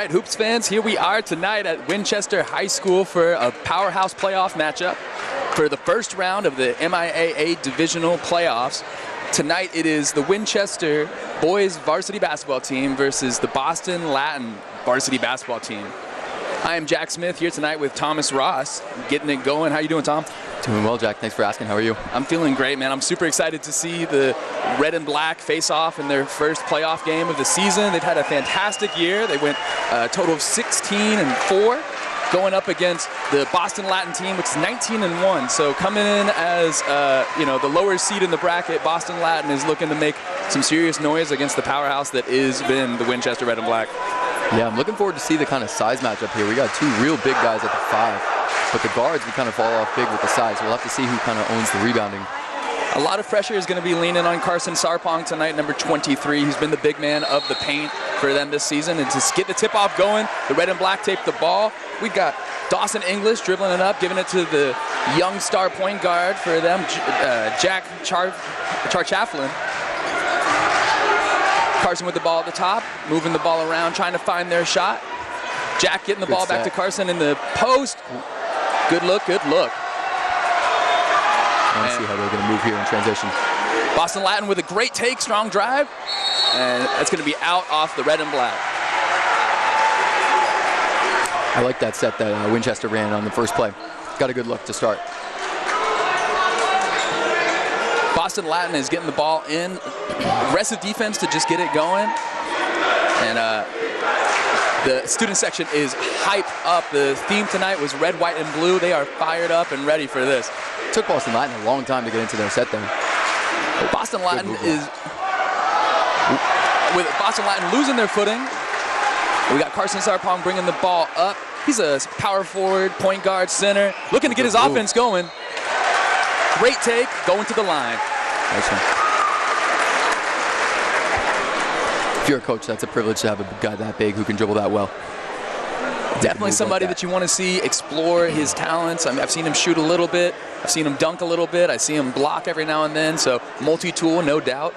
right, Hoops fans, here we are tonight at Winchester High School for a powerhouse playoff matchup for the first round of the MIAA divisional playoffs. Tonight it is the Winchester boys varsity basketball team versus the Boston Latin varsity basketball team. I am Jack Smith here tonight with Thomas Ross, getting it going. How you doing, Tom? Doing well, Jack. Thanks for asking. How are you? I'm feeling great, man. I'm super excited to see the red and black face off in their first playoff game of the season. They've had a fantastic year. They went a total of 16-4, going up against the Boston Latin team, which is 19-1. So coming in as the lower seed in the bracket, Boston Latin is looking to make some serious noise against the powerhouse that is been the Winchester Red and Black. Yeah, I'm looking forward to see the kind of size matchup here. We got two real big guys at the 5, but the guards, we kind of fall off big with the size. So we'll have to see who kind of owns the rebounding. A lot of pressure is going to be leaning on Carson Sarpong tonight, number 23. He's been the big man of the paint for them this season. And to get the tip-off going, the red and black tape the ball. We've got Dawson English dribbling it up, giving it to the young star point guard for them, Jack Charchafflin. Carson with the ball at the top, moving the ball around, trying to find their shot. Jack getting the ball back to Carson in the post. Good look, good look. I want to see how they're going to move here in transition. Boston Latin with a great take, strong drive. And that's going to be out off the red and black. I like that set that Winchester ran on the first play. Got a good look to start. Boston Latin is getting the ball in. Aggressive defense to just get it going. And the student section is hyped up. The theme tonight was red, white, and blue. They are fired up and ready for this. It took Boston Latin a long time to get into their set there. Boston Latin is, with Boston Latin losing their footing. We got Carson Sarpong bringing the ball up. He's a power forward, point guard, center, looking to get his offense going. Great take, going to the line. Nice one. If you're a coach, that's a privilege to have a guy that big who can dribble that well. Definitely somebody that you want to see explore his talents. I mean, I've seen him shoot a little bit. I've seen him dunk a little bit. I see him block every now and then. So multi-tool, no doubt.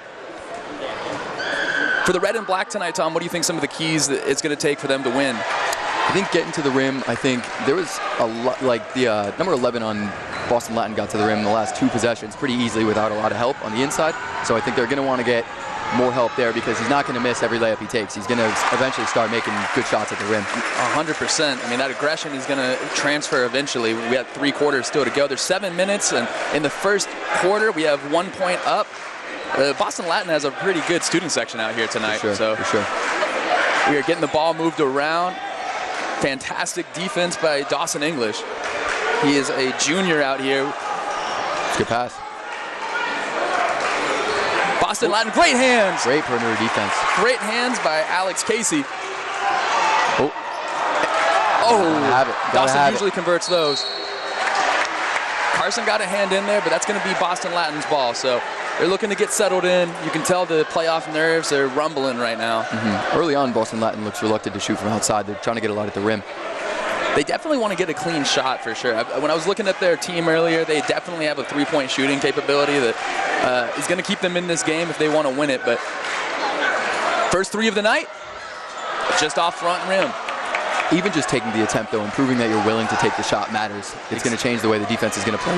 For the red and black tonight, Tom, what do you think some of the keys that it's going to take for them to win? I think getting to the rim, I think there was a lot, like the number 11 on Boston Latin got to the rim in the last 2 possessions pretty easily without a lot of help on the inside. So I think they're going to want to get more help there because he's not going to miss every layup he takes. He's going to eventually start making good shots at the rim. 100%. I mean, that aggression he's going to transfer eventually. We have 3 quarters still to go. There's 7 minutes, and in the first quarter, we have 1 point up. Boston Latin has a pretty good student section out here tonight. For sure. We are getting the ball moved around. Fantastic defense by Dawson English. He is a junior out here. Good pass. Boston Latin, great hands. Great perimeter defense. Great hands by Alex Casey. Dawson usually converts those. Carson got a hand in there, but that's going to be Boston Latin's ball. So they're looking to get settled in. You can tell the playoff nerves are rumbling right now. Early on, Boston Latin looks reluctant to shoot from outside. They're trying to get a lot at the rim. They definitely want to get a clean shot for sure. When I was looking at their team earlier, they definitely have a 3-point shooting capability that is going to keep them in this game if they want to win it. But first 3 of the night, just off front rim. Even just taking the attempt, though, and proving that you're willing to take the shot matters. It's going to change the way the defense is going to play.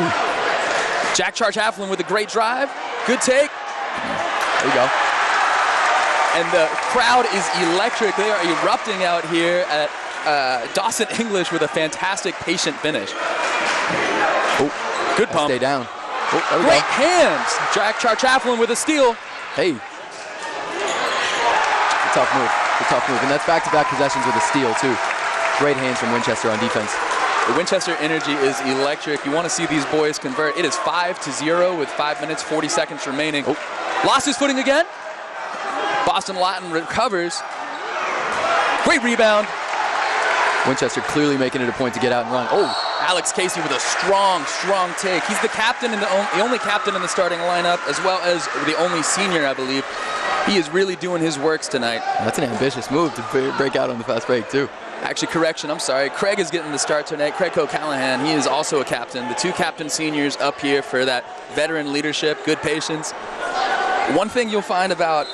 Jack Charchafflin with a great drive. Good take. There you go. And the crowd is electric. They are erupting out here at Dawson English with a fantastic patient finish. Good pump. Stay down. Great hands. Jack Charchafflin with a steal. Hey. Tough move. And that's back-to-back possessions with a steal, too. Great hands from Winchester on defense. The Winchester energy is electric. You want to see these boys convert. It is 5-0 with 5 minutes, 40 seconds remaining. Lost his footing again. Boston Latin recovers. Great rebound. Winchester clearly making it a point to get out and run. Alex Casey with a strong take. He's the captain and the only captain in the starting lineup, as well as the only senior, I believe. He is really doing his works tonight. That's an ambitious move to break out on the fast break, too. Actually, correction, I'm sorry. Craig is getting the start tonight. Craig O'Callahan, he is also a captain. The 2 captain seniors up here for that veteran leadership, good patience. One thing you'll find about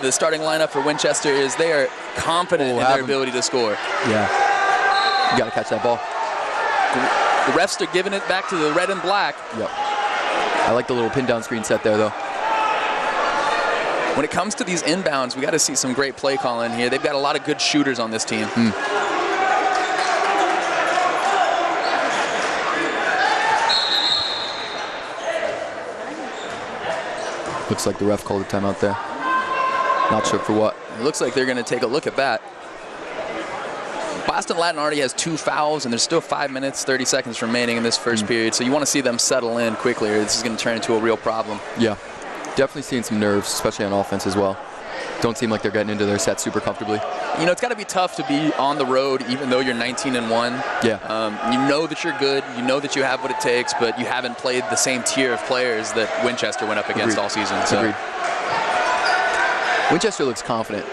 the starting lineup for Winchester is they are confident in their ability to score. Yeah. You got to catch that ball. The refs are giving it back to the red and black. Yep. I like the little pin down screen set there, though. When it comes to these inbounds, we got to see some great play calling here. They've got a lot of good shooters on this team. Looks like the ref called a timeout there. Not sure for what. It looks like they're going to take a look at that. Boston Latin already has 2 fouls, and there's still 5 minutes, 30 seconds remaining in this first period, so you want to see them settle in quickly, or this is going to turn into a real problem. Yeah. Definitely seeing some nerves, especially on offense as well. Don't seem like they're getting into their set super comfortably. You know, it's got to be tough to be on the road even though you're 19-1. Yeah. You know that you're good. You know that you have what it takes, but you haven't played the same tier of players that Winchester went up against all season. So. Agreed. Winchester looks confident.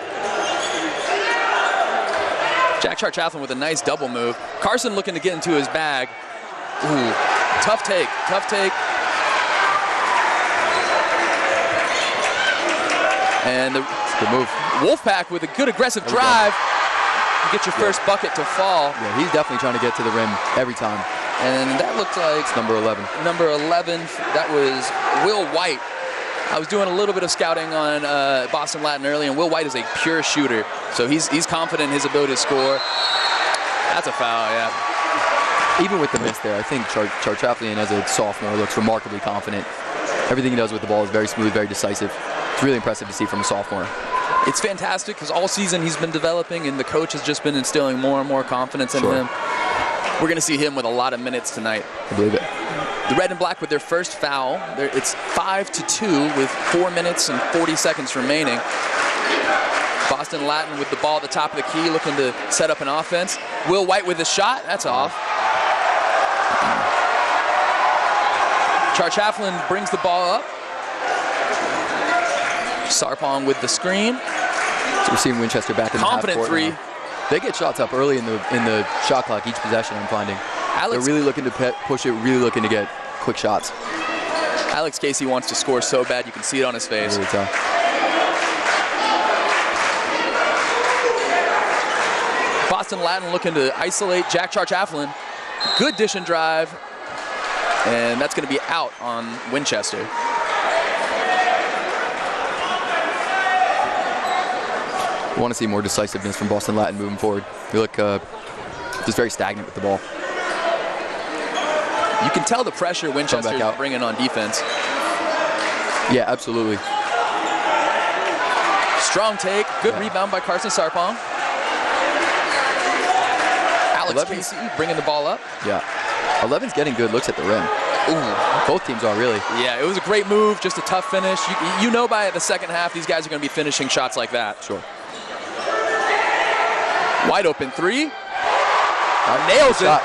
Jack Charchafflin with a nice double move. Carson looking to get into his bag. Ooh, tough take, tough take. And the good move. Wolfpack with a good aggressive drive. You get your first bucket to fall. Yeah, he's definitely trying to get to the rim every time. And that looked like it's number 11. Number 11, that was Will White. I was doing a little bit of scouting on Boston Latin early, and Will White is a pure shooter. So he's confident in his ability to score. That's a foul, yeah. Even with the miss there, I think Charchafflin as a sophomore looks remarkably confident. Everything he does with the ball is very smooth, very decisive. It's really impressive to see from a sophomore. It's fantastic because all season he's been developing, and the coach has just been instilling more and more confidence in him. We're going to see him with a lot of minutes tonight. I believe it. The red and black with their first foul. It's 5-2 with 4 minutes and 40 seconds remaining. Boston Latin with the ball at the top of the key, looking to set up an offense. Will White with a shot. That's off. Charchafflin brings the ball up. Sarpong with the screen. So we're seeing Winchester back in the confident half court three. Now. They get shots up early in the shot clock each possession, I'm finding. They're really looking to push it, really looking to get quick shots. Alex Casey wants to score so bad, you can see it on his face. Really tough. Boston Latin looking to isolate Jack Charchafflin. Good dish and drive. And that's going to be out on Winchester. I want to see more decisiveness from Boston Latin moving forward. They look just very stagnant with the ball. You can tell the pressure Winchester is bringing on defense. Yeah, absolutely. Strong take. Good rebound by Carson Sarpong. Alex Casey bringing the ball up. Yeah. 11's getting good looks at the rim. Ooh. Both teams are really. Yeah, it was a great move, just a tough finish. You know by the second half, these guys are going to be finishing shots like that. Sure. Wide open three. Nails it.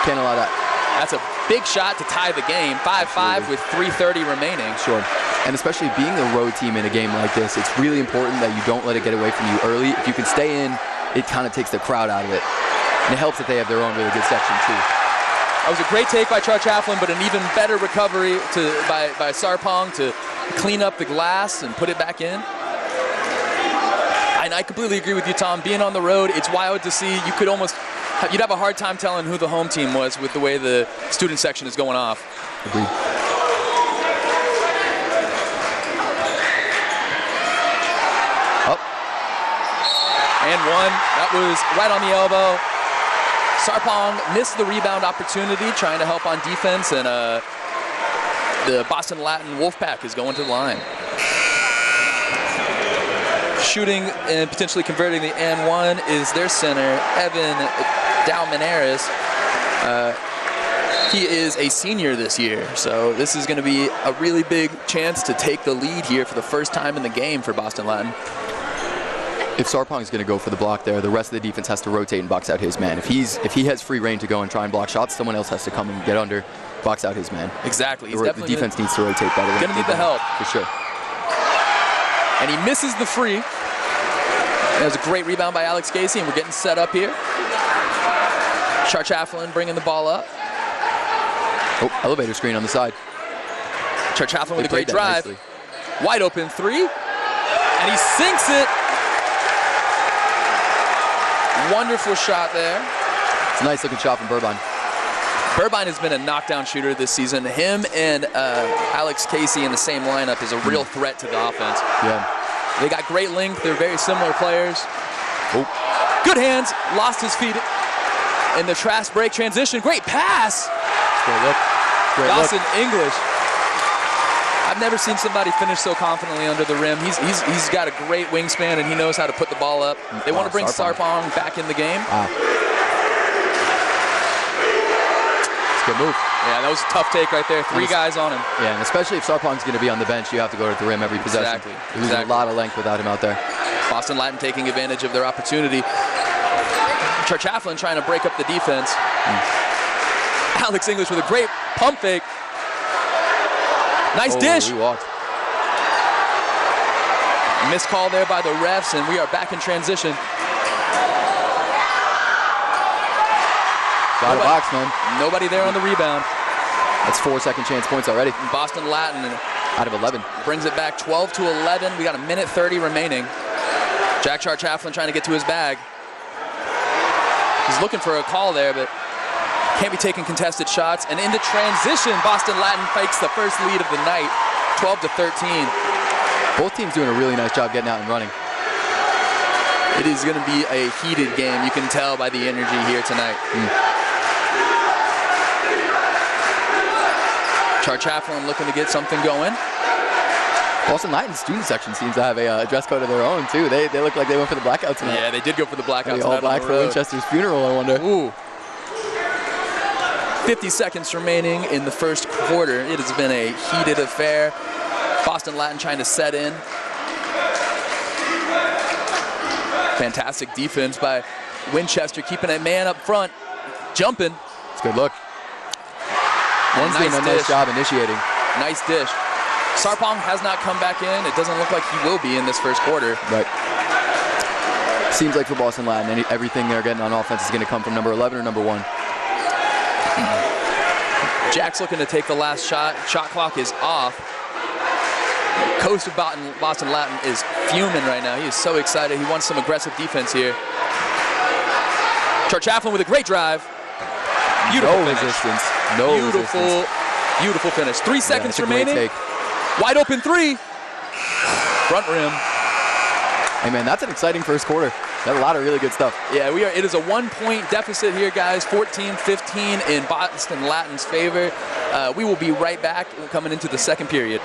Can't allow that. That's a big shot to tie the game. 5-5 with 3:30 remaining. Sure. And especially being a road team in a game like this, it's really important that you don't let it get away from you early. If you can stay in, it kind of takes the crowd out of it. And it helps that they have their own really good section too. That was a great take by Charchafflin, but an even better recovery by Sarpong to clean up the glass and put it back in. And I completely agree with you, Tom. Being on the road, it's wild to see. You'd have a hard time telling who the home team was with the way the student section is going off. Agreed. Up. And one. That was right on the elbow. Sarpong missed the rebound opportunity, trying to help on defense, and the Boston Latin Wolfpack is going to the line. Shooting and potentially converting the and one is their center, Evan Dalmaneris. He is a senior this year, so this is going to be a really big chance to take the lead here for the first time in the game for Boston Latin. If Sarpong is going to go for the block there, the rest of the defense has to rotate and box out his man. If he has free reign to go and try and block shots, someone else has to come and get under, box out his man. Exactly. The defense needs to rotate better. Going to need the help. For sure. And he misses the free. There's a great rebound by Alex Casey, and we're getting set up here. Charchafflin bringing the ball up. Oh, elevator screen on the side. Charchafflin with a great drive. Nicely. Wide open three, and he sinks it. Wonderful shot there. It's a nice looking shot from Burbine. Burbine has been a knockdown shooter this season. Him and Alex Casey in the same lineup is a real threat to the offense. Yeah. They got great length. They're very similar players. Oh. Good hands. Lost his feet in the trash break transition. Great pass. Great look. Great Dawson look. English. I've never seen somebody finish so confidently under the rim. He's got a great wingspan, and he knows how to put the ball up. They want to bring Sarpong back in the game. Wow. It's a good move. Yeah, that was a tough take right there. Three guys on him. Yeah, and especially if Sarpong's going to be on the bench, you have to go to the rim every possession. Exactly. There's a lot of length without him out there. Boston Latin taking advantage of their opportunity. Charchafflin trying to break up the defense. Alex English with a great pump fake. Nice dish. He walked. Missed call there by the refs, and we are back in transition. Got a box, man. Nobody there on the rebound. That's 4 second chance points already. Boston Latin out of 11 brings it back 12 to 11. We got a minute 30 remaining. Jack Charchafflin trying to get to his bag. He's looking for a call there, but can't be taking contested shots. And into transition, Boston Latin fakes the first lead of the night, 12 to 13. Both teams doing a really nice job getting out and running. It is going to be a heated game. You can tell by the energy here tonight. Charchafflin looking to get something going. Boston Latin student section seems to have a dress code of their own, too. They look like they went for the blackout tonight. Yeah, they did go for the blackout tonight. All black for Winchester's funeral, I wonder. Ooh. 50 seconds remaining in the first quarter. It has been a heated affair. Boston Latin trying to set in. Fantastic defense by Winchester, keeping a man up front, jumping. It's a good look. One's doing a nice job initiating. Nice dish. Sarpong has not come back in. It doesn't look like he will be in this first quarter. Right. Seems like for Boston Latin, everything they're getting on offense is going to come from number 11 or number 1. Jack's looking to take the last shot. Shot clock is off. Coach of Boston Latin is fuming right now. He is so excited. He wants some aggressive defense here. Charchafflin with a great drive. Beautiful no finish. Resistance. No resistance. Beautiful finish. 3 seconds remaining. Great take. Wide open three. Front rim. Hey man, that's an exciting first quarter. Got a lot of really good stuff. Yeah, it is a 1-point deficit here, guys. 14-15 in Boston Latin's favor. We will be right back coming into the second period.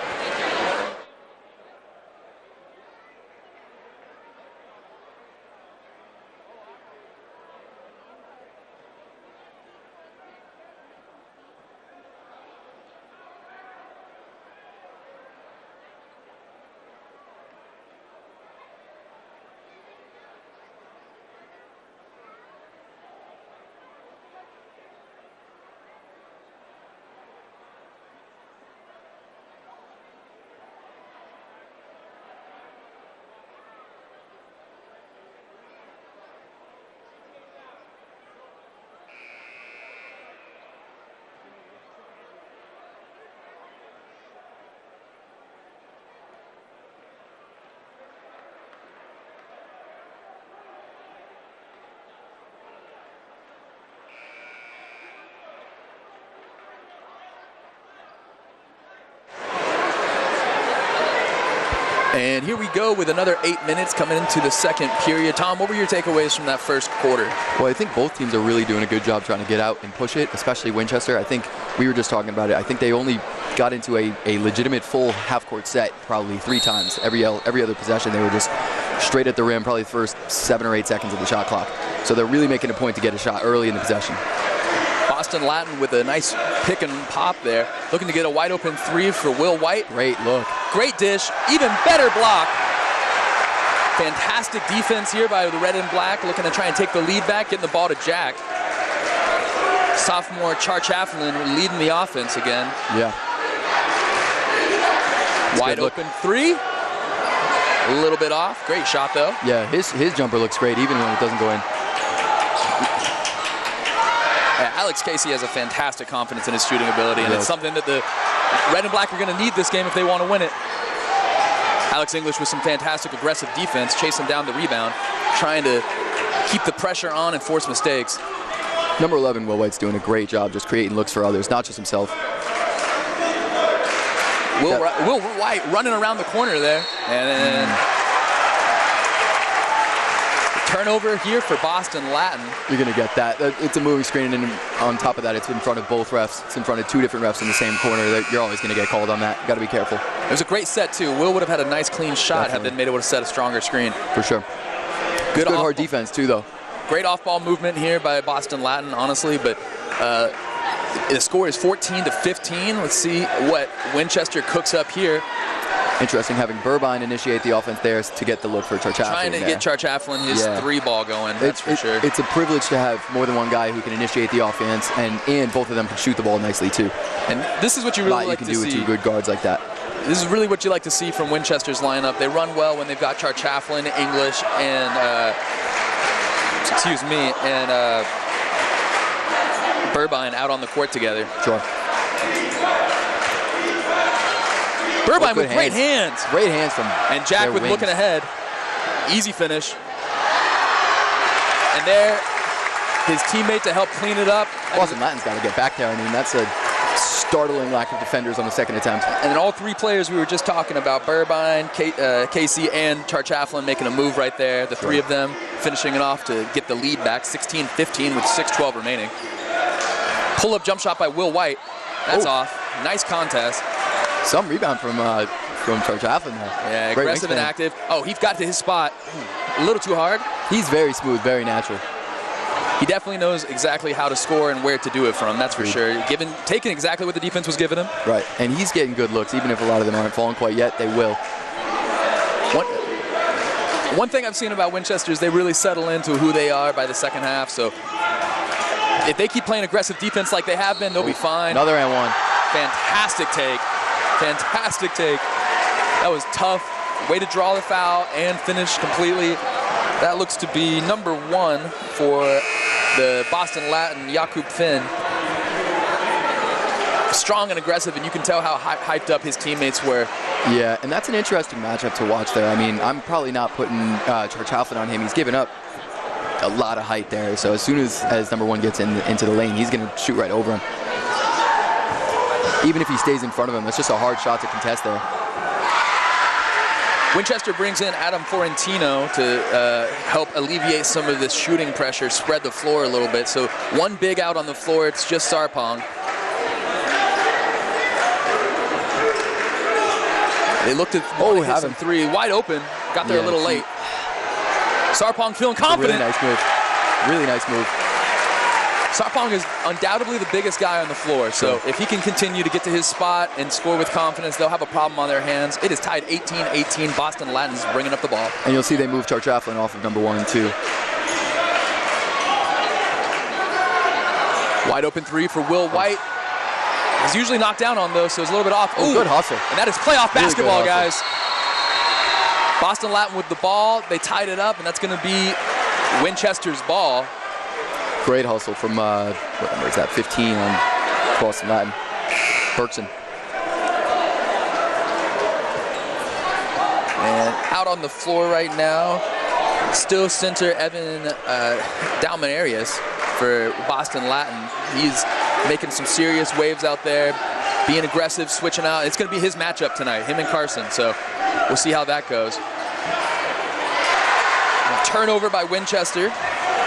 And here we go with another 8 minutes coming into the second period. Tom, what were your takeaways from that first quarter? Well, I think both teams are really doing a good job trying to get out and push it, especially Winchester. I think we were just talking about it. I think they only got into a legitimate full half-court set probably 3 times. Every other possession, they were just straight at the rim, probably the first 7 or 8 seconds of the shot clock. So they're really making a point to get a shot early in the possession. Boston Latin with a nice pick and pop there. Looking to get a wide open three for Will White. Great look. Great dish. Even better block. Fantastic defense here by the red and black. Looking to try and take the lead back, getting the ball to Jack. Sophomore Charchafflin leading the offense again. Yeah. Wide open three. A little bit off. Great shot though. Yeah, his jumper looks great even when it doesn't go in. Alex Casey has a fantastic confidence in his shooting ability, and it's something that the red and black are going to need this game if they want to win it. Alex English with some fantastic aggressive defense, chasing down the rebound, trying to keep the pressure on and force mistakes. Number 11, Will White's doing a great job just creating looks for others, not just himself. Will White running around the corner there. And then turnover here for Boston Latin. You're going to get that. It's a moving screen, and on top of that, it's in front of both refs. It's in front of two different refs in the same corner. You're always going to get called on that. You got to be careful. It was a great set, too. Will would have had a nice, clean shot had they been able to set a stronger screen. For sure. Good hard defense, too, though. Great off-ball movement here by Boston Latin, honestly, but the score is 14-15. Let's see what Winchester cooks up here. Interesting having Burbine initiate the offense there to get the look for Charchafflin. Trying to get Charchafflin his three ball going, that's for sure. It's a privilege to have more than one guy who can initiate the offense, and both of them can shoot the ball nicely, too. And this is what you really like to see. You can do with two good guards like that. This is really what you like to see from Winchester's lineup. They run well when they've got Charchafflin, English, and Burbine out on the court together. Sure. Burbine with great hands. Great hands from And Jack with looking ahead. Easy finish. And there, his teammate to help clean it up. Boston Latin's got to get back there. I mean, that's a startling lack of defenders on the second attempt. And then all three players we were just talking about, Burbine, Casey, and Charchafflin making a move right there. The three of them finishing it off to get the lead back, 16-15 with 6:12 remaining. Pull-up jump shot by Will White. That's off. Nice contest. Some rebound from Charchafflin there. Yeah, aggressive and active. Oh, he got to his spot a little too hard. He's very smooth, very natural. He definitely knows exactly how to score and where to do it from, that's for sure. Taking exactly what the defense was giving him. Right, and he's getting good looks, even if a lot of them aren't falling quite yet, they will. One thing I've seen about Winchester is they really settle into who they are by the second half, so if they keep playing aggressive defense like they have been, they'll be fine. Another and one. Fantastic take. Fantastic take. That was tough. Way to draw the foul and finish completely. That looks to be number 1 for the Boston Latin, Jakub Finn. Strong and aggressive, and you can tell how hyped up his teammates were. Yeah, and that's an interesting matchup to watch there. I mean, I'm probably not putting Charchafflin on him. He's given up a lot of height there, so as soon as number 1 gets into the lane, he's going to shoot right over him. Even if he stays in front of him, it's just a hard shot to contest there. Winchester brings in Adam Florentino to help alleviate some of this shooting pressure, spread the floor a little bit. So one big out on the floor, it's just Sarpong. They looked at hit some three, wide open, got there a little late. Sarpong feeling confident. Really nice move. Really nice move. Sarpong is undoubtedly the biggest guy on the floor, so if he can continue to get to his spot and score with confidence, they'll have a problem on their hands. It is tied 18-18. Boston Latin's bringing up the ball. And you'll see they move Charchafflin off of number 1, too. Wide open three for Will White. He's usually knocked down on those, so it's a little bit off. Ooh, good hustle. And that is playoff basketball, guys. Boston Latin with the ball. They tied it up, and that's going to be Winchester's ball. Great hustle from, what number is that, 15 on Boston Latin. Berkson. And out on the floor right now, still center Evan Dalman-Arias for Boston Latin. He's making some serious waves out there, being aggressive, switching out. It's going to be his matchup tonight, him and Carson, so we'll see how that goes. And turnover by Winchester.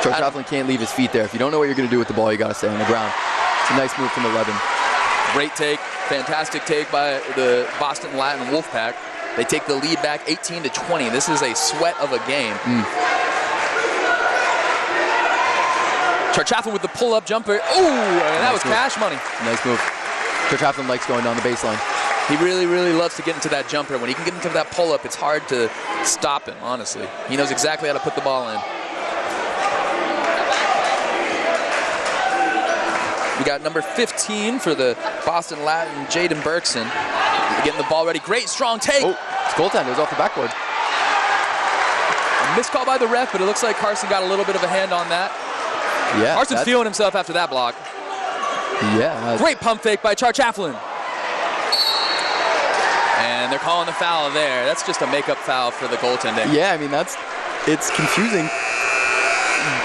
Charchafflin can't leave his feet there. If you don't know what you're going to do with the ball, you got to stay on the ground. It's a nice move from 11. Great take, fantastic take by the Boston Latin Wolfpack. They take the lead back 18-20. This is a sweat of a game. Charchafflin with the pull-up jumper. Ooh, and that was cash money. Nice move. Charchafflin likes going down the baseline. He really, really loves to get into that jumper. When he can get into that pull-up, it's hard to stop him, honestly. He knows exactly how to put the ball in. We got number 15 for the Boston Latin, Jaden Berkson. Getting the ball ready. Great, strong take. Oh, it's goaltender. It was off the backboard. A missed call by the ref, but it looks like Carson got a little bit of a hand on that. Yeah. Carson's feeling himself after that block. Yeah. Great pump fake by Charchafflin. And they're calling the foul there. That's just a makeup foul for the goaltending. Yeah, I mean, it's confusing.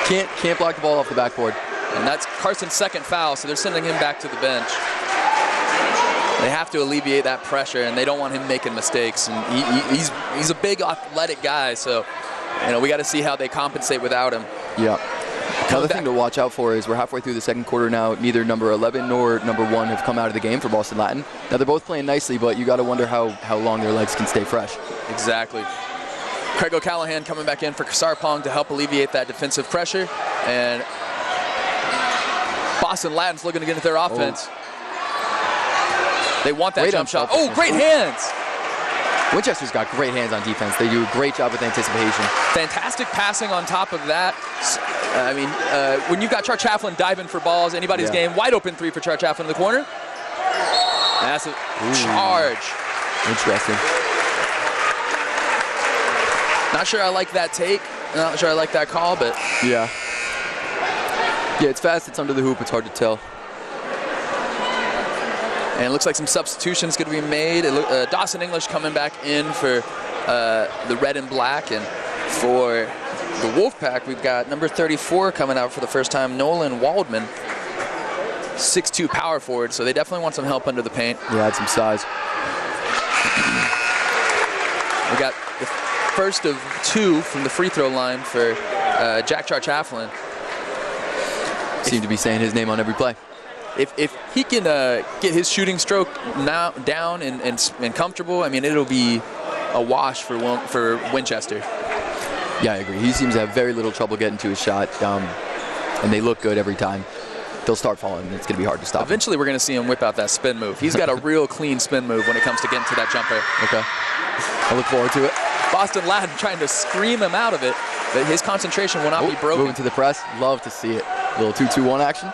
Can't block the ball off the backboard. And that's Carson's second foul, so they're sending him back to the bench. They have to alleviate that pressure, and they don't want him making mistakes. And he's a big, athletic guy, so we got to see how they compensate without him. Yeah. Another thing to watch out for is we're halfway through the second quarter now. Neither number 11 nor number 1 have come out of the game for Boston Latin. Now, they're both playing nicely, but you got to wonder how long their legs can stay fresh. Exactly. Craig O'Callahan coming back in for Sarpong to help alleviate that defensive pressure. And Boston Latin's looking to get into their offense. They want that Great jump shot. defense. Oh, great hands. Winchester's got great hands on defense. They do a great job with anticipation. Fantastic passing on top of that. I mean, when you've got Char Chafflin diving for balls, anybody's game, wide open 3 for Char Chafflin in the corner. That's a charge. Interesting. Not sure I like that take. Not sure I like that call, but. Yeah. Yeah, it's fast. It's under the hoop. It's hard to tell. And it looks like some substitutions going to be made. Dawson English coming back in for the red and black. And for the Wolfpack, we've got number 34 coming out for the first time, Nolan Waldman. 6'2" power forward, so they definitely want some help under the paint. Yeah, add some size. We got the first of 2 from the free throw line for Jack Char Chafflin. Seem to be saying his name on every play. If he can get his shooting stroke now down and comfortable, I mean, it'll be a wash for Winchester. Yeah, I agree. He seems to have very little trouble getting to his shot, and they look good every time. They'll start falling, and it's going to be hard to stop. Eventually, we're going to see him whip out that spin move. He's got a real clean spin move when it comes to getting to that jumper. Okay. I look forward to it. Boston Latin trying to scream him out of it, but his concentration will not be broken. Moving to the press. Love to see it. A little 2-2-1 action.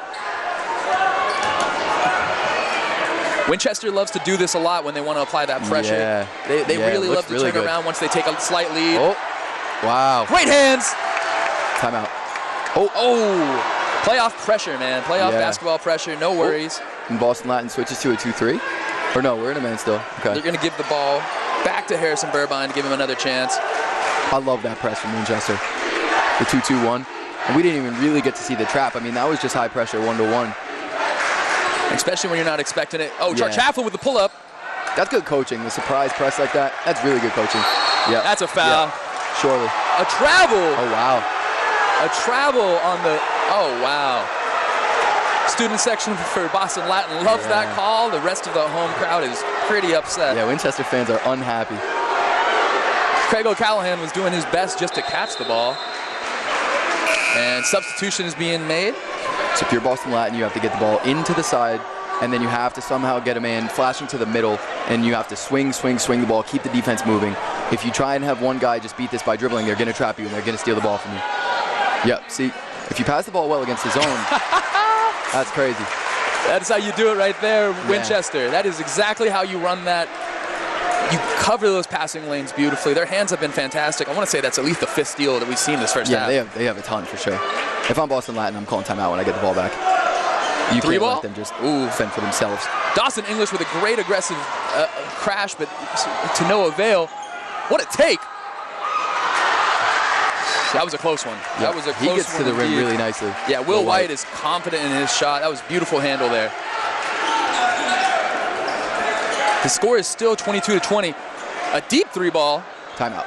Winchester loves to do this a lot when they want to apply that pressure. Yeah. They really love to turn around once they take a slight lead. Oh, wow. Great hands. Timeout. Oh. Playoff pressure, man. Playoff basketball pressure. No worries. And Boston Latin switches to a 2-3. Or no, we're in a man still. Okay. They're going to give the ball back to Harrison Burbine to give him another chance. I love that press from Winchester. The 2-2-1. And we didn't even really get to see the trap. I mean, that was just high pressure 1-to-1. Especially when you're not expecting it. Oh, Char Chafflin with the pull-up. That's good coaching. The surprise press like that, that's really good coaching. Yeah. That's a foul. Yeah. Surely. A travel. Oh, wow. A travel on the, oh, wow. Student section for Boston Latin loves that call. The rest of the home crowd is pretty upset. Yeah, Winchester fans are unhappy. Craig O'Callahan was doing his best just to catch the ball. And substitution is being made. So if you're Boston Latin, you have to get the ball into the side, and then you have to somehow get a man flashing to the middle, and you have to swing the ball, keep the defense moving. If you try and have one guy just beat this by dribbling, they're going to trap you, and they're going to steal the ball from you. Yep, see, if you pass the ball well against the zone, that's crazy. That's how you do it right there, Winchester. That is exactly how you run that. You cover those passing lanes beautifully. Their hands have been fantastic. I want to say that's at least the 5th steal that we've seen this first half. Yeah, they have a ton for sure. If I'm Boston Latin, I'm calling timeout when I get the ball back. You can't let them just fend for themselves. Dawson English with a great aggressive crash, but to no avail. What a take. That was a close one. Yeah. That was a close one. He gets to the rim really nicely. Yeah, Will White is confident in his shot. That was a beautiful handle there. The score is still 22-20. A deep 3-ball. Timeout.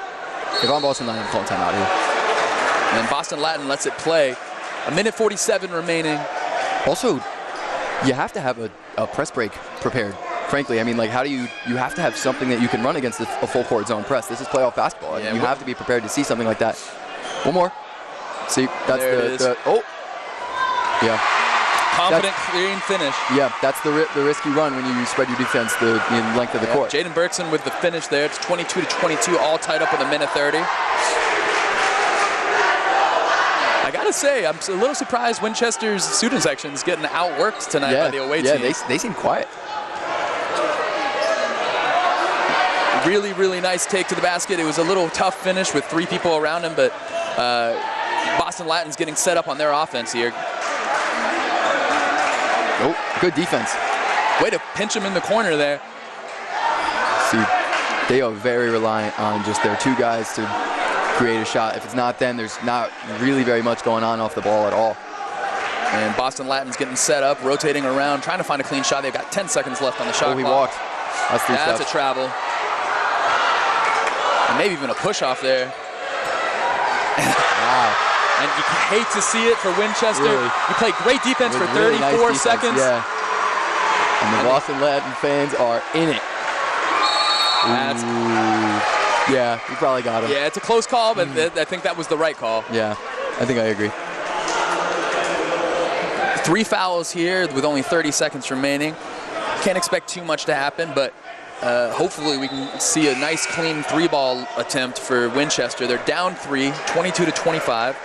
If I'm Boston Latin, I'm calling timeout here. And Boston Latin lets it play. 1:47 remaining. Also, you have to have a press break prepared. Frankly, I mean, like, how do you have to have something that you can run against a full court zone press. This is playoff basketball. Yeah, you have to be prepared to see something like that. One more. See, that's the yeah. Confident, clean finish. Yeah, that's the risky run when you spread your defense the length of the court. Jaden Bergson with the finish there. It's 22-22, all tied up with 1:30. I gotta say, I'm a little surprised Winchester's student section is getting outworked tonight by the away team. Yeah, they seem quiet. Really, really nice take to the basket. It was a little tough finish with 3 people around him, but Boston Latin's getting set up on their offense here. Oh, good defense. Way to pinch him in the corner there. See, They are very reliant on just their two guys to create a shot. If it's not them, there's not really very much going on off the ball at all. And Boston Latin's getting set up, rotating around, trying to find a clean shot. They've got 10 seconds left on the shot clock. He walked. That's a travel. And maybe even a push off there. Wow. And you hate to see it for Winchester. Really. You play great defense for 34 really nice seconds. Yeah. And the Boston Latin fans are in it. Yeah, you probably got him. Yeah, it's a close call, but I think that was the right call. Yeah, I think I agree. 3 fouls here with only 30 seconds remaining. Can't expect too much to happen, but hopefully we can see a nice clean 3-ball attempt for Winchester. They're down 3, 22-25.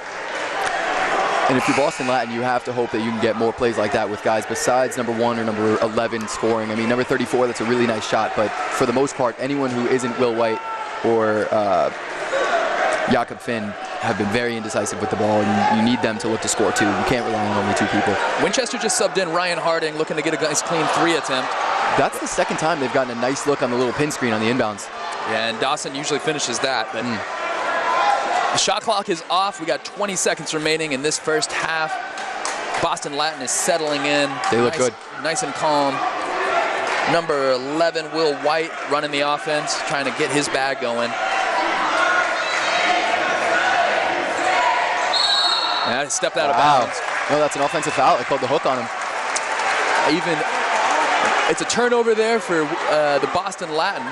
And if you're Boston Latin, you have to hope that you can get more plays like that with guys besides number 1 or number 11 scoring. I mean, number 34, that's a really nice shot, but for the most part, anyone who isn't Will White or Jakob Finn have been very indecisive with the ball, and you need them to look to score too. You can't rely on only 2 people. Winchester just subbed in Ryan Harding, looking to get a nice clean 3 attempt. That's the second time they've gotten a nice look on the little pin screen on the inbounds. Yeah, and Dawson usually finishes that. But the shot clock is off. We got 20 seconds remaining in this first half. Boston Latin is settling in. They look good. Nice and calm. Number 11, Will White, running the offense, trying to get his bag going. Yeah, he stepped out of bounds. No, that's an offensive foul. They called the hook on him. It's a turnover there for the Boston Latin.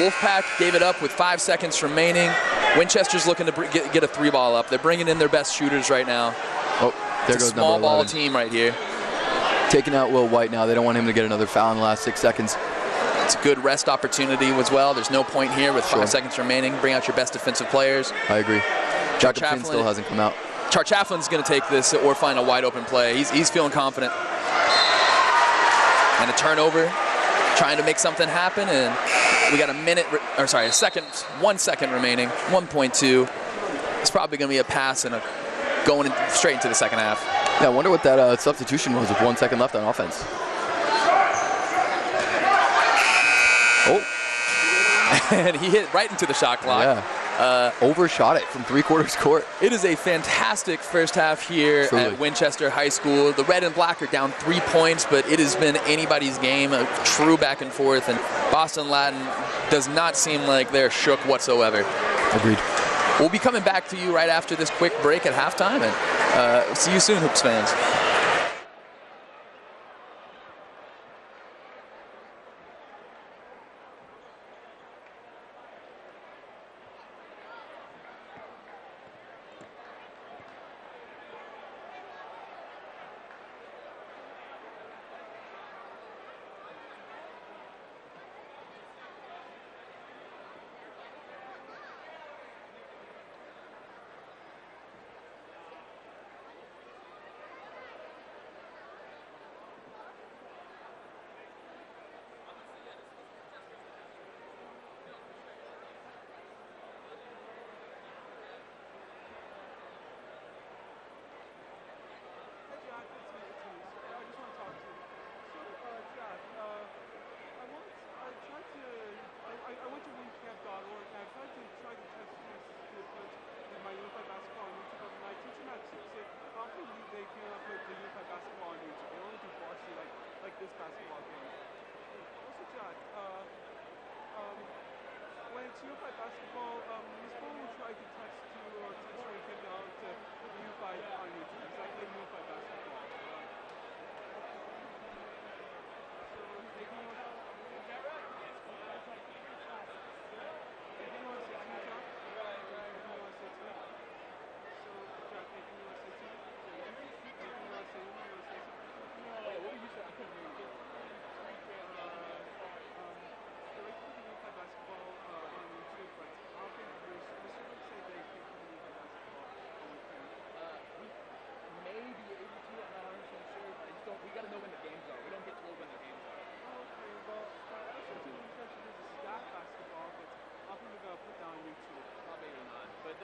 Wolfpack gave it up with 5 seconds remaining. Winchester's looking to get a 3-ball up. They're bringing in their best shooters right now. Oh, there goes small number 11. ball team right here. Taking out Will White now. They don't want him to get another foul in the last 6 seconds. It's a good rest opportunity as well. There's no point here with 5 seconds remaining. Bring out your best defensive players. I agree. Jakob Finn still hasn't come out. Chaflin's going to take this or find a wide open play. He's feeling confident. And a turnover, trying to make something happen, and we got a second, 1 second remaining, 1.2. It's probably going to be a pass and going straight into the second half. Yeah, I wonder what that substitution was with 1 second left on offense. Oh. And he hit right into the shot clock. Yeah. Overshot it from 3/4 court. It is a fantastic first half here at Winchester High School. The red and black are down 3 points, but it has been anybody's game, a true back and forth, and Boston Latin does not seem like they're shook whatsoever. Agreed. We'll be coming back to you right after this quick break at halftime, and see you soon, Hoops fans.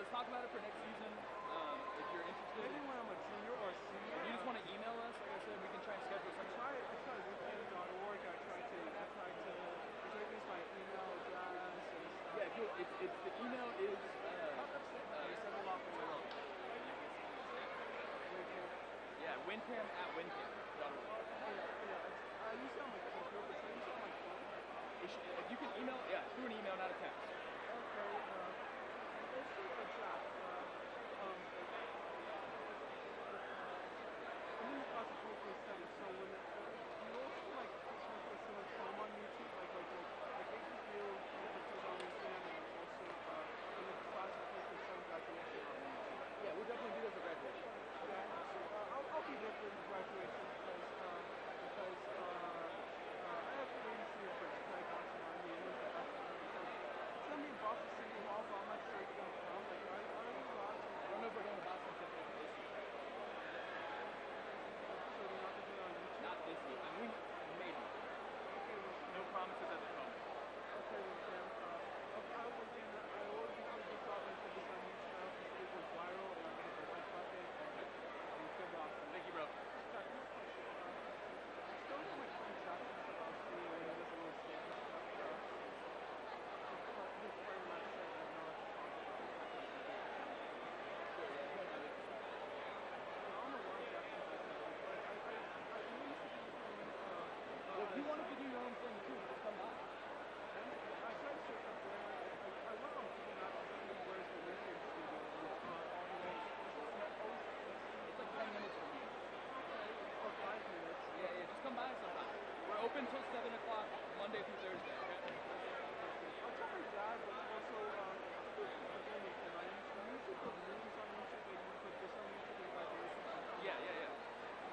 Talk about it for next season. If you're interested, maybe when I'm a junior or a senior. If you just want to email us, like I said, we can try and schedule something. I tried weekend.org. I tried to, it's like my It's the email is Several yeah, Windham at Windham.org. You sound like computer, but you sound like phone. If you can email, yeah, through an email, not a text. Okay, let's take a chat. I'm in the process of making a study, so when you also like some film on YouTube, like make this video pictures on Instagram, and also in the process of making some graduation on YouTube. Yeah, we'll definitely do this at graduation. Yeah, so I'll be there for the graduation because I have plans to play Boston on New Year's. It's gonna be in Boston City Hall, but I'm not sure it's gonna come. Like I don't know. I don't know if we're going to Boston City this year. So we're not gonna do it on YouTube. Not this year. I mean, maybe. Okay, No promises at the moment. okay, Sam. I always do a good job and put this on YouTube now because it goes viral and I get the like button and it's good awesome. Thank you, bro. Jack, no question. I still have my friend Jack about me when he does a little skate and stuff. His friend Matt said I know what to talk about. I don't know why Jack does that, but I used to be Well, if you want to do your own thing too, just come by. I tried to search up there. I went on Google Maps to see where's the research studio all the way. It's like 10 minutes from here. Okay, or 5 minutes. Yeah, just come by sometime. We're open till 7 o'clock, Monday through Thursday, okay? I'll tell my dad, but also, again, with him, I usually put movies on YouTube, and you put this on YouTube and graduation. Yeah.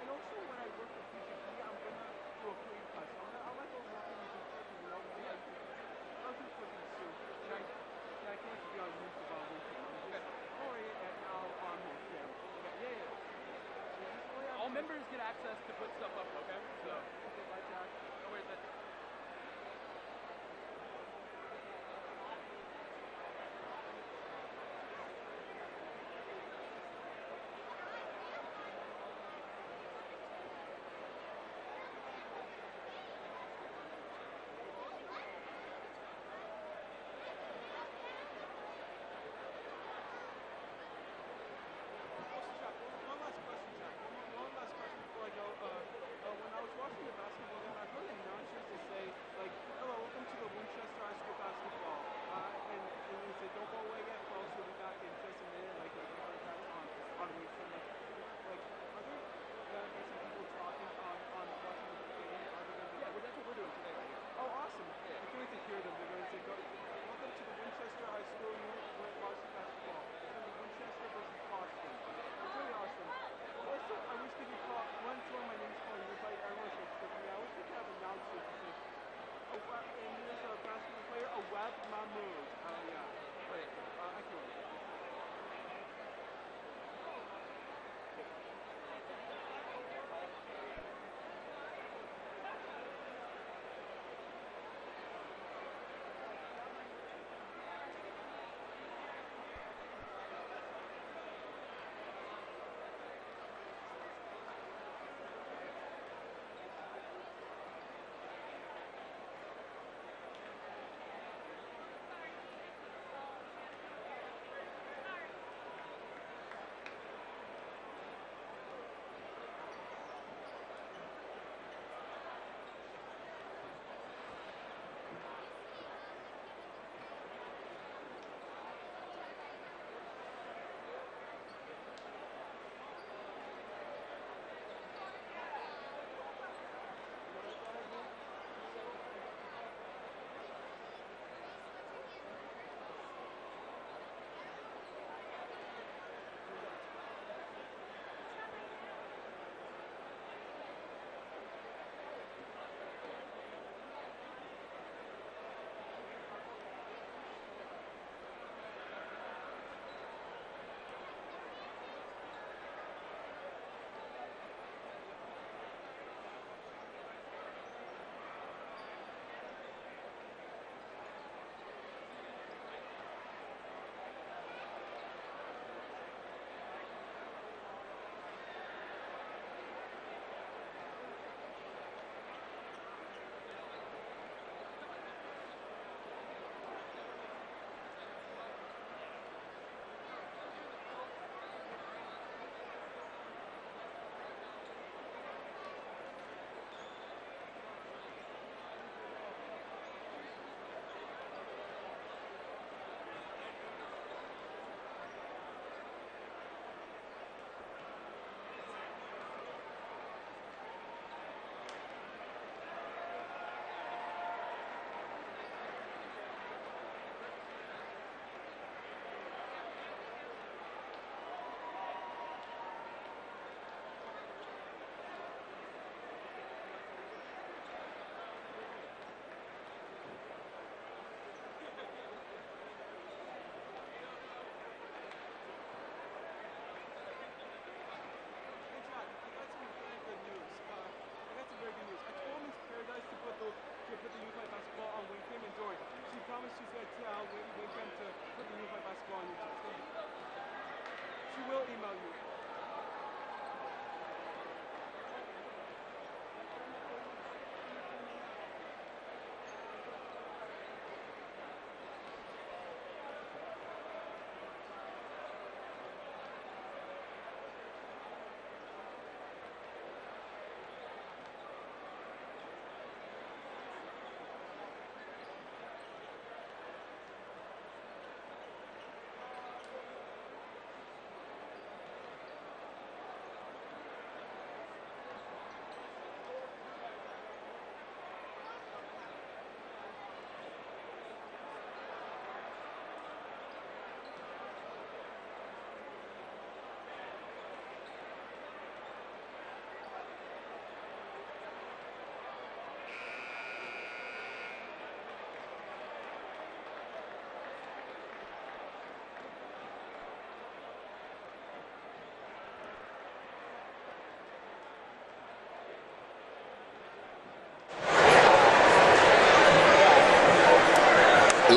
And also, when I work with PGP, I'm gonna do a coding class. I like those working with YouTube, you know, I'll do cooking soon. And I can like to be on YouTube on weekend. Okay. And now on home, yeah. All members get access to put stuff up, okay? So, Okay, bye, Jack. no worries, man. One last question, Jack. One last question before I go. When I was watching the basketball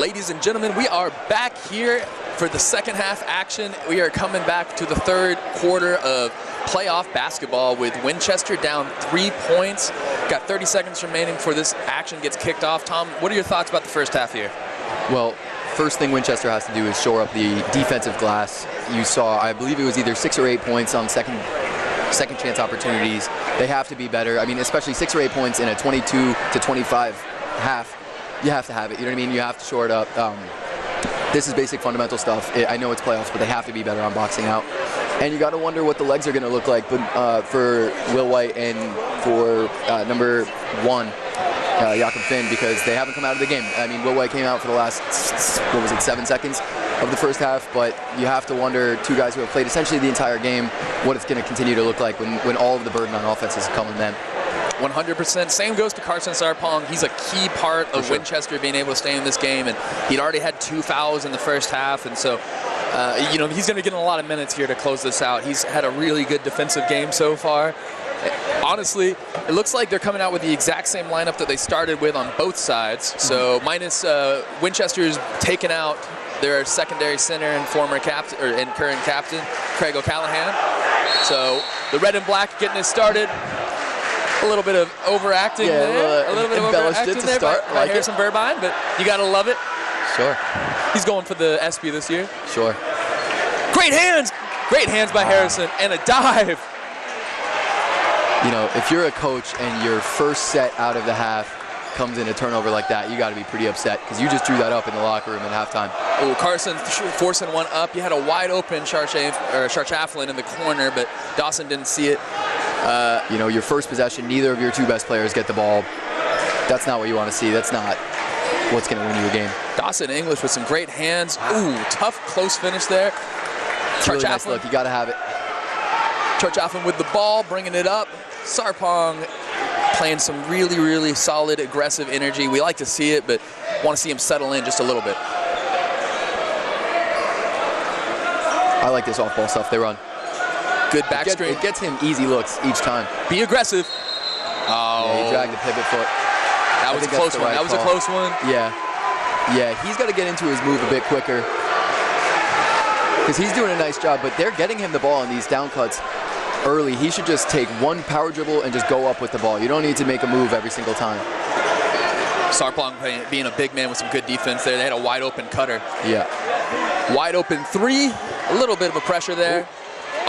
Ladies and gentlemen, we are back here for the second half action. We are coming back to the third quarter of playoff basketball with Winchester down 3 points. Got 30 seconds remaining before this action gets kicked off. Tom, what are your thoughts about the first half here? Well, first thing Winchester has to do is shore up the defensive glass. You saw, I believe it was either 6 or 8 points on second chance opportunities. They have to be better. I mean, especially 6 or 8 points in a 22 to 25 half. You have to have it. You know what I mean? You have to shore it up. This is basic fundamental stuff. I know it's playoffs, but they have to be better on boxing out. And you got to wonder what the legs are going to look like for Will White and for number 1, Jakob Finn, because they haven't come out of the game. I mean, Will White came out for the last, 7 seconds of the first half, but you have to wonder, 2 guys who have played essentially the entire game, what it's going to continue to look like when all of the burden on offense is coming then. 100%. Same goes to Carson Sarpong. He's a key part of Winchester being able to stay in this game, and he'd already had 2 fouls in the first half, and so he's going to get a lot of minutes here to close this out. He's had a really good defensive game so far. Honestly, it looks like they're coming out with the exact same lineup that they started with on both sides. So minus Winchester's taken out their secondary center and former captain and current captain Craig O'Callahan. So the red and black getting it started. A little bit of overacting there. A little bit of overacting there by Harrison Burbine, but you got to love it. Sure. He's going for the ESPY this year. Sure. Great hands! Great hands by Harrison, and a dive. You know, if you're a coach and your first set out of the half comes in a turnover like that, you got to be pretty upset because you just drew that up in the locker room at halftime. Oh, Carson forcing one up. You had a wide open Charchafflin in the corner, but Dawson didn't see it. You know, your first possession, neither of your 2 best players get the ball. That's not what you want to see. That's not what's going to win you a game. Dawson English with some great hands. Ooh, tough, close finish there. Really nice look. You got to have it. Charchafflin with the ball, bringing it up. Sarpong playing some really, really solid, aggressive energy. We like to see it, but want to see him settle in just a little bit. I like this off-ball stuff they run. Good back straight. It gets him easy looks each time. Be aggressive. Oh. Yeah, he dragged the pivot foot. That was a close one. That was a close one. Yeah. Yeah, he's got to get into his move a bit quicker because he's doing a nice job, but they're getting him the ball in these down cuts early. He should just take one power dribble and just go up with the ball. You don't need to make a move every single time. Sarpong being a big man with some good defense there. They had a wide open cutter. Yeah. Wide open 3. A little bit of a pressure there.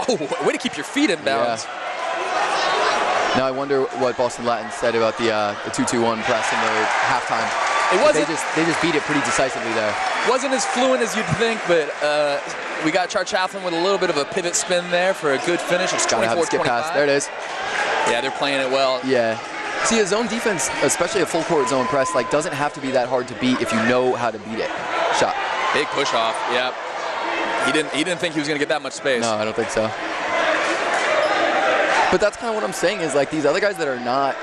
Oh, way to keep your feet in bounds. Yeah. Now I wonder what Boston Latin said about the 2-2-1 press in the halftime. It wasn't. They just beat it pretty decisively there. Wasn't as fluent as you'd think, but we got Charchafflin with a little bit of a pivot spin there for a good finish. It's 24-25. There it is. Yeah, they're playing it well. Yeah. See, a zone defense, especially a full court zone press, like doesn't have to be that hard to beat if you know how to beat it. Shot. Big push off. Yeah. He didn't think he was going to get that much space. No, I don't think so. But that's kind of what I'm saying is like these other guys that are not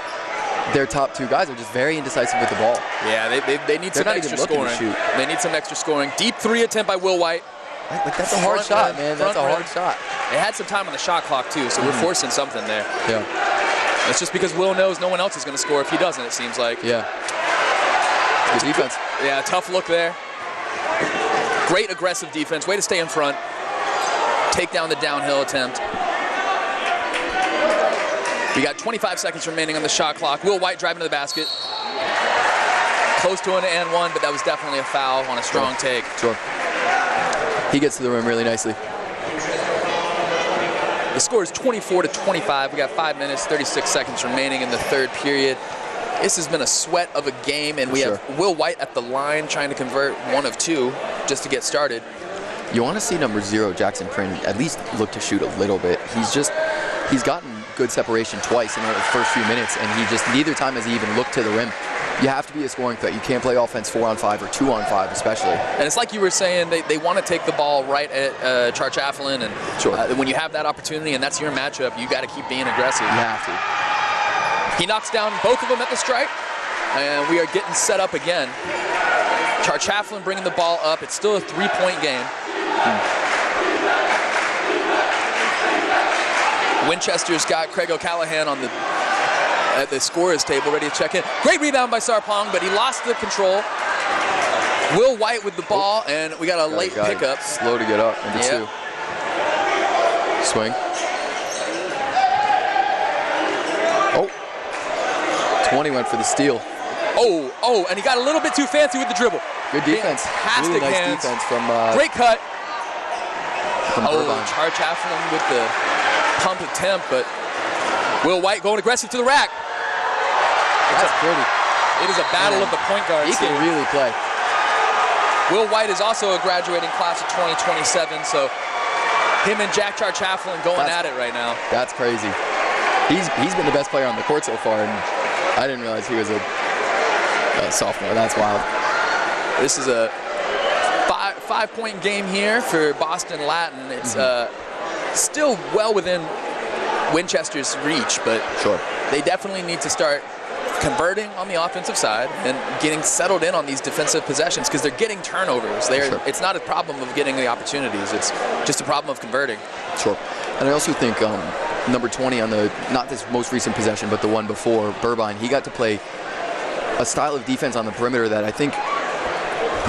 their top 2 guys are just very indecisive with the ball. Yeah, they need some extra scoring. They need some extra scoring. Deep 3 attempt by Will White. Like, that's a hard shot, man. That's a hard shot. They had some time on the shot clock too, so we're forcing something there. Yeah. It's just because Will knows no one else is going to score if he doesn't, it seems like. Yeah. Good defense. Yeah, tough look there. Great aggressive defense. Way to stay in front. Take down the downhill attempt. We got 25 seconds remaining on the shot clock. Will White driving to the basket. Close to an and 1, but that was definitely a foul on a strong take. Sure. He gets to the rim really nicely. The score is 24-25. We got 5 minutes, 36 seconds remaining in the third period. This has been a sweat of a game, and we have Will White at the line trying to convert 1 of 2 just to get started. You want to see number 0, Jackson Prin, at least look to shoot a little bit. He's gotten good separation twice in the first few minutes, and neither time has he even looked to the rim. You have to be a scoring threat. You can't play offense 4-on-5 or 2-on-5 especially. And it's like you were saying, they want to take the ball right at Charchafflin, and when you have that opportunity and that's your matchup, you got to keep being aggressive. You have to. He knocks down both of them at the strike, and we are getting set up again. Charchafflin bringing the ball up. It's still a 3-point game. Winchester's got Craig O'Callahan at the scorer's table ready to check in. Great rebound by Sarpong, but he lost the control. Will White with the ball, and we got a late pickup. Slow to get up into 2. Swing. Oh. 20 went for the steal. Oh, and he got a little bit too fancy with the dribble. Good defense. Fantastic really nice hands. defense from Great cut. Irvine. Charchafflin with the pump attempt, but Will White going aggressive to the rack. That's pretty. It is a battle of the point guards. He can really play. Will White is also a graduating class of 2027, so him and Jack Charchafflin going at it right now. That's crazy. He's been the best player on the court so far, and I didn't realize he was a sophomore. That's wild. This is a five-point game here for Boston Latin. It's still well within Winchester's reach, but they definitely need to start converting on the offensive side and getting settled in on these defensive possessions because they're getting turnovers. It's not a problem of getting the opportunities. It's just a problem of converting. Sure. And I also think number 20 on the, not this most recent possession, but the one before, Burbine, he got to play a style of defense on the perimeter that I think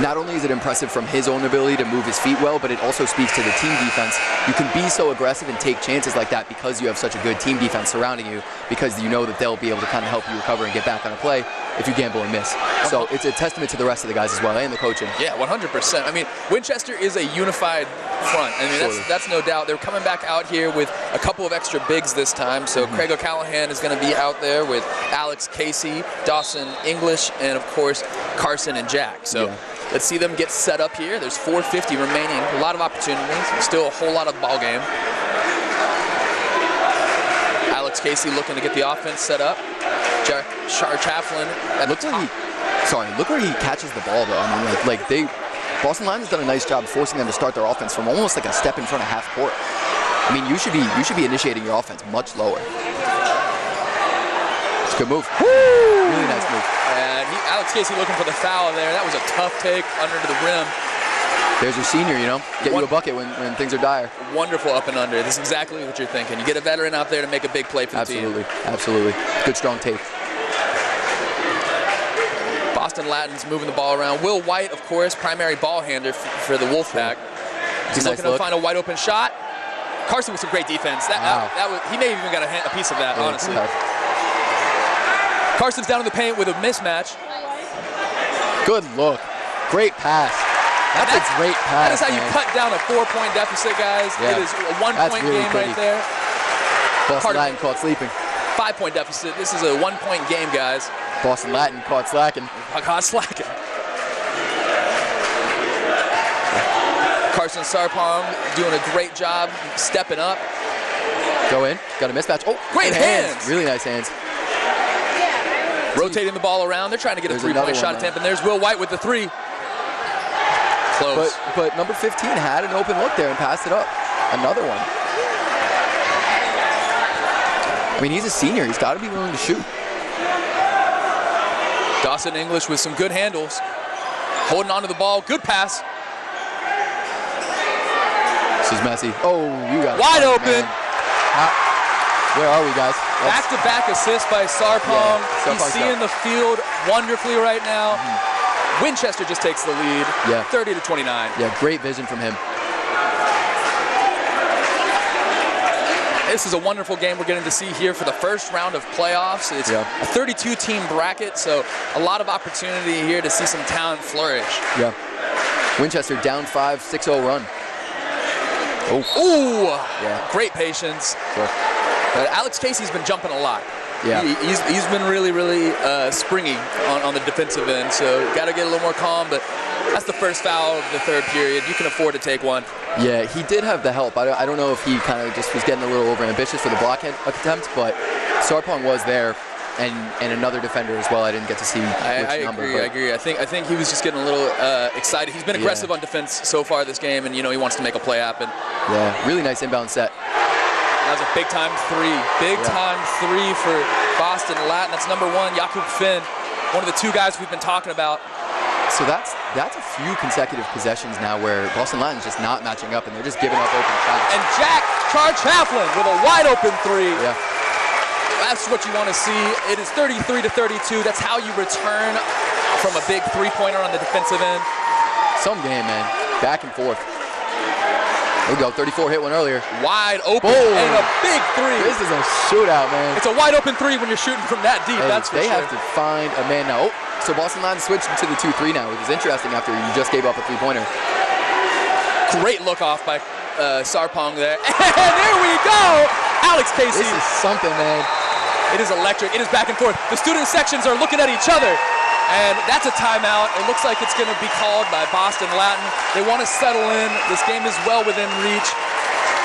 not only is it impressive from his own ability to move his feet well, but it also speaks to the team defense. You can be so aggressive and take chances like that because you have such a good team defense surrounding you, because you know that they'll be able to kind of help you recover and get back on a play if you gamble and miss. So it's a testament to the rest of the guys as well, and the coaching. Yeah, 100%. I mean, Winchester is a unified front. I mean, that's no doubt. They're coming back out here with a couple of extra bigs this time. So Craig O'Callahan is going to be out there with Alex Casey, Dawson English, and of course Carson and Jack. So let's see them get set up here. There's 4:50 remaining. A lot of opportunities. Still a whole lot of ball game. Alex Casey looking to get the offense set up. Charchafflin. Look where he catches the ball though. I mean, Boston Latin has done a nice job forcing them to start their offense from almost like a step in front of half court. I mean, you should be initiating your offense much lower. It's a good move. Woo! Really nice move. And Alex Casey looking for the foul there. That was a tough take under to the rim. There's your senior, get you a bucket when things are dire. Wonderful up and under. This is exactly what you're thinking. You get a veteran out there to make a big play for the team. Absolutely. Good strong take. Boston Latin's moving the ball around. Will White, of course, primary ball handler for the Wolfpack. He's looking to find a wide open shot. Carson with some great defense. He may have even got a piece of that, honestly. Carson's down in the paint with a mismatch. Good look. Great pass. That's a great pass. That is how you cut down a 4-point deficit, guys. Yeah. It is a 1-point game right there. Boston Latin caught sleeping. 5-point deficit. This is a 1-point game, guys. Boston Latin caught slacking. Carson Sarpong doing a great job stepping up. Go in. Got a mismatch. Oh, great hands. Really nice hands. Rotating the ball around. They're trying to get a 3-point shot attempt, and there's Will White with the 3. Close. But number 15 had an open look there and passed it up. Another one. I mean, he's a senior. He's got to be willing to shoot. Dawson English with some good handles. Holding on to the ball. Good pass. This is messy. Oh, you got it. Wide open. Where are we, guys? Back-to-back assist by Sarpong. Yeah, he's seeing the field wonderfully right now. Winchester just takes the lead, 30-29. Yeah, great vision from him. This is a wonderful game we're getting to see here for the first round of playoffs. It's a 32-team bracket, so a lot of opportunity here to see some talent flourish. Yeah. Winchester down 5, 6-0 run. Great patience. Sure. Alex Casey's been jumping a lot. Yeah. He's been really springy on the defensive end, so got to get a little more calm, but that's the first foul of the third period. You can afford to take one. Yeah, he did have the help. I don't know if he kind of just was getting a little overambitious for the block attempt, but Sarpong was there, and another defender as well. I didn't get to see which number. I agree. I think he was just getting a little excited. He's been aggressive on defense so far this game, and he wants to make a play happen. Yeah, really nice inbound set. That was a big-time 3. Big-time 3 for Boston Latin. That's number 1, Jakub Finn, one of the 2 guys we've been talking about. So that's a few consecutive possessions now where Boston Latin's just not matching up, and they're just giving up open shots. And Jack Charchafflin with a wide-open 3. Yeah. That's what you want to see. It is 33-32. That's how you return from a big 3-pointer on the defensive end. some game, man. Back and forth. There we go, 34 hit one earlier. Wide open Boom. and a big three. This is a shootout, man. It's a wide open three when you're shooting from that deep, Hey, that's for they sure. have to find a man now. Oh, so Boston Latin switched into the 2-3 now, which is interesting after you just gave up a three-pointer. Great look off by Sarpong there. And there we go! Alex Casey. This is something, man. It is electric. It is back and forth. The student sections are looking at each other. And that's a timeout. It looks like it's going to be called by Boston Latin. They want to settle in. This game is well within reach.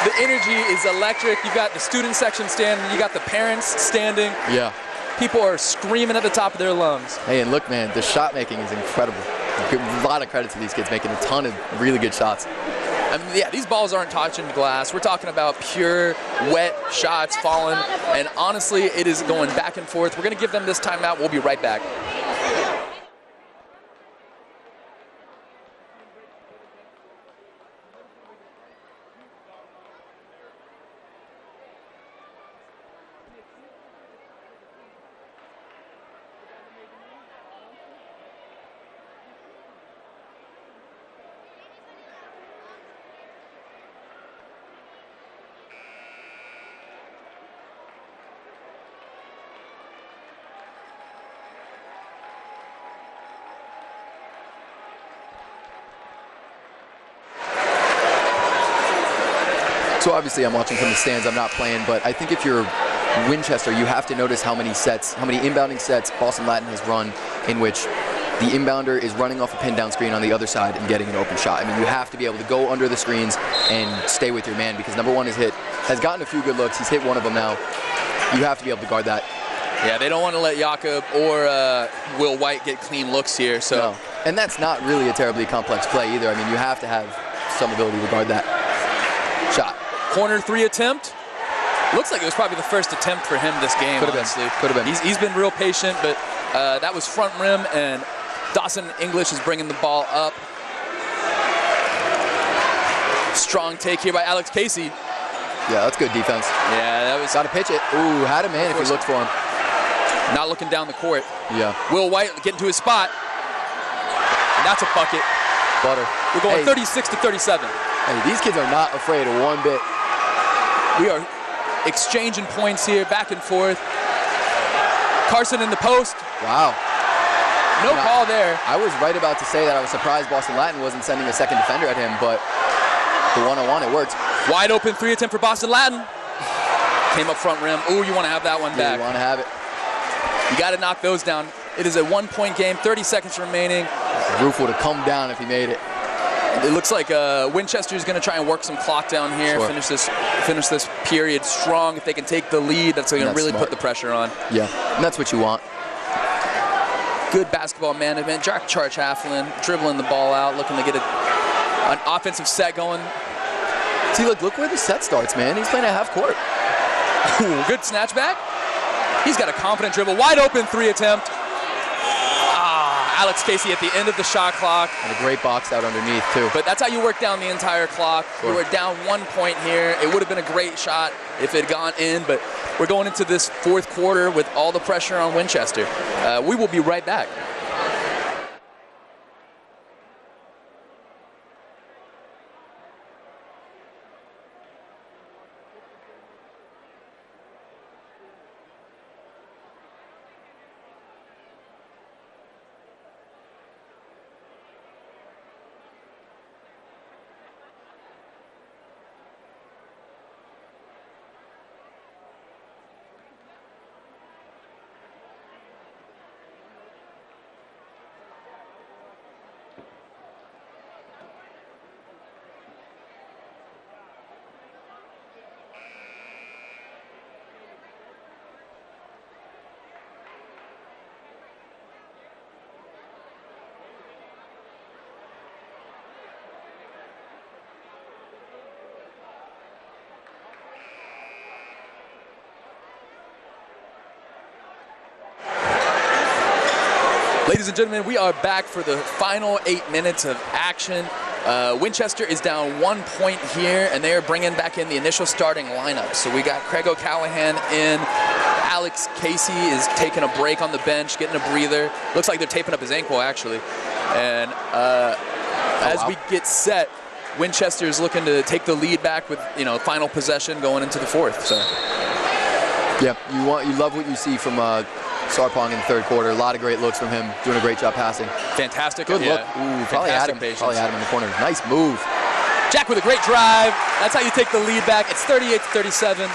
The energy is electric. You've got the student section standing. You got the parents standing. Yeah. People are screaming at the top of their lungs. Hey, and look, man, the shot making is incredible. A lot of credit to these kids making a ton of really good shots. I mean, yeah, these balls aren't touching the glass. We're talking about pure, wet shots falling. And honestly, it is going back and forth. We're going to give them this timeout. We'll be right back. So obviously I'm watching from the stands, I'm not playing, but I think if you're Winchester, you have to notice how many inbounding sets Boston Latin has run in which the inbounder is running off a pin down screen on the other side and getting an open shot. I mean, you have to be able to go under the screens and stay with your man because number one has gotten a few good looks. He's hit one of them now. You have to be able to guard that. Yeah, they don't want to let Jakob or Will White get clean looks here. So, no. And that's not really a terribly complex play either. I mean, you have to have some ability to guard that shot. Corner three attempt. Looks like it was probably the first attempt for him this game, Could have honestly. been. Could have been. He's been real patient, but that was front rim, and Dawson English is bringing the ball up. Strong take here by Alex Casey. Yeah, that's good defense. Yeah, that was... Got to pitch it. Ooh, had a man if he looked for him. Not looking down the court. Yeah. Will White getting to his spot. And that's a bucket. Butter. We're going 36 to 37. Hey, these kids are not afraid of one bit. We are exchanging points here, back and forth. Carson in the post. Wow. No call there. I was right about to say that I was surprised Boston Latin wasn't sending a second defender at him, but the one-on-one, it worked. Wide open three attempt for Boston Latin. Came up front rim. Ooh, you want to have that one Yeah, back. you want to have it. You got to knock those down. It is a one-point game, 30 seconds remaining. The roof would have come down if he made it. It looks like Winchester's going to try and work some clock down here, Sure. finish this period strong. If they can take the lead, that's going to really smart. put the pressure on. Yeah, and that's what you want. Good basketball management. Jack Charge Halflin dribbling the ball out, looking to get an offensive set going. See, look where the set starts, man. He's playing at half court. Ooh, good snatch back. He's got a confident dribble. Wide open three attempt. Alex Casey at the end of the shot clock. And a great box out underneath, too. But that's how you work down the entire clock. Sure. We were down 1 point here. It would have been a great shot if it had gone in, but we're going into this fourth quarter with all the pressure on Winchester. We will be right back. Ladies and gentlemen, we are back for the final 8 minutes of action. Winchester is down 1 point here, and they are bringing back in the initial starting lineup. So we got Craig O'Callahan in. Alex Casey is taking a break on the bench, getting a breather. Looks like they're taping up his ankle, actually. And As we get set, Winchester is looking to take the lead back with, final possession going into the fourth. So, yeah, you love what you see from Sarpong in the third quarter. A lot of great looks from him, doing a great job passing. Fantastic. Good look. Ooh, probably had him. Patience. Probably had him in the corner. Nice move. Jack with a great drive. That's how you take the lead back. It's 38-37.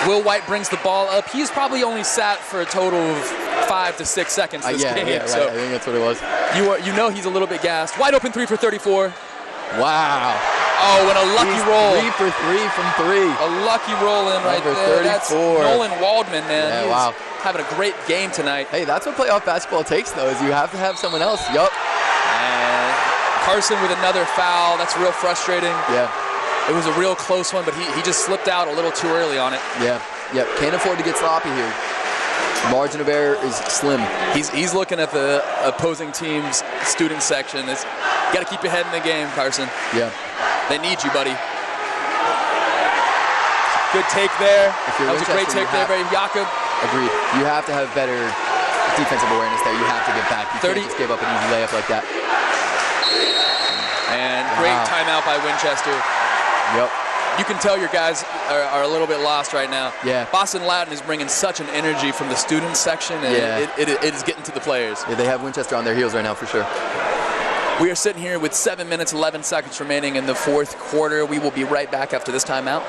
Will White brings the ball up. He's probably only sat for a total of 5 to 6 seconds this game. Yeah, right. So I think that's what it was. You know he's a little bit gassed. Wide open 3 for 34. Wow. Oh, and a lucky roll. 3 for 3 from 3. A lucky roll in right Number there. 34. That's Nolan Waldman, man. Yeah, He's wow. having a great game tonight. Hey, that's what playoff basketball takes, though, is you have to have someone else. Yup. And Carson with another foul. That's real frustrating. Yeah. It was a real close one, but he just slipped out a little too early on it. Yeah. Yep. Can't afford to get sloppy here. Margin of error is slim. He's looking at the opposing team's student section. It's got to keep your head in the game, Carson. Yeah. They need you, buddy. Good take there. That was a great take there by Jakob. Agreed. You have to have better defensive awareness there. You have to get back. You can't just give up an easy layup like that. And great timeout by Winchester. Yep. You can tell your guys are a little bit lost right now. Yeah. Boston Latin is bringing such an energy from the student section, and it is getting to the players. Yeah, they have Winchester on their heels right now for sure. We are sitting here with 7 minutes, 11 seconds remaining in the fourth quarter. We will be right back after this timeout.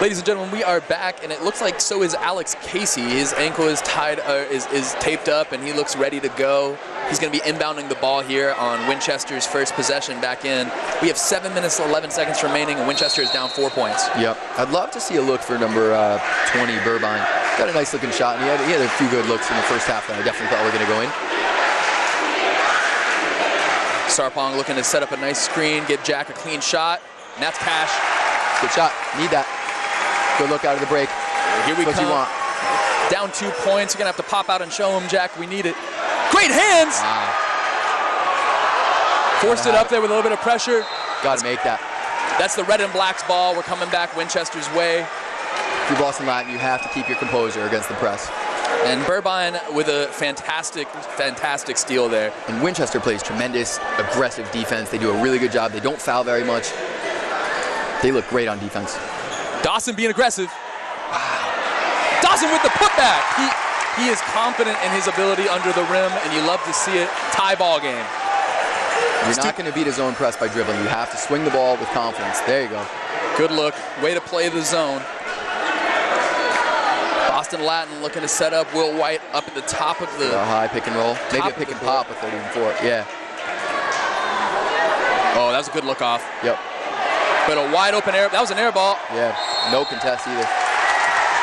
Ladies and gentlemen, we are back, and it looks like so is Alex Casey. His ankle is tied, is taped up, and he looks ready to go. He's going to be inbounding the ball here on Winchester's first possession back in. We have 7 minutes, 11 seconds remaining, and Winchester is down 4 points. Yep. I'd love to see a look for number 20, Burbine. Got a nice looking shot, and he had a few good looks in the first half that I definitely thought were going to go in. Sarpong looking to set up a nice screen, give Jack a clean shot, and that's cash. Good shot. Need that. Good look out of the break. Here we come. What you want. Down 2 points. You're going to have to pop out and show him, Jack. We need it. Great hands. Wow. Forced it up there with a little bit of pressure. Got to make that. That's the red and black's ball. We're coming back Winchester's way. If you're Boston Latin, you have to keep your composure against the press. And Burbine with a fantastic, fantastic steal there. And Winchester plays tremendous, aggressive defense. They do a really good job. They don't foul very much. They look great on defense. Dawson being aggressive. Wow. Dawson with the putback. He is confident in his ability under the rim, and you love to see it. Tie ball game. You're not going to beat a zone press by dribbling. You have to swing the ball with confidence. There you go. Good look. Way to play the zone. Boston Latin looking to set up Will White up at the top of the... A high pick and roll. Maybe a pick and pop with 34. Yeah. Oh, that was a good look off. Yep. But a wide open air. That was an air ball. Yeah. No contest either.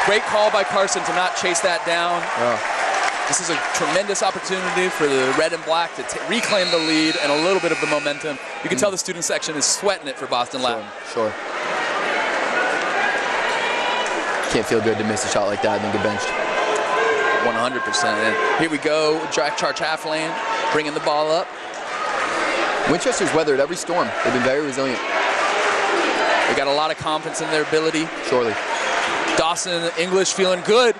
Great call by Carson to not chase that down. Oh. This is a tremendous opportunity for the red and black to reclaim the lead and a little bit of the momentum. You can tell the student section is sweating it for Boston Latin. Sure. Can't feel good to miss a shot like that and then get benched. 100%. And here we go. Charge half lane, bringing the ball up. Winchester's weathered every storm. They've been very resilient. They got a lot of confidence in their ability. Surely. Dawson English feeling good.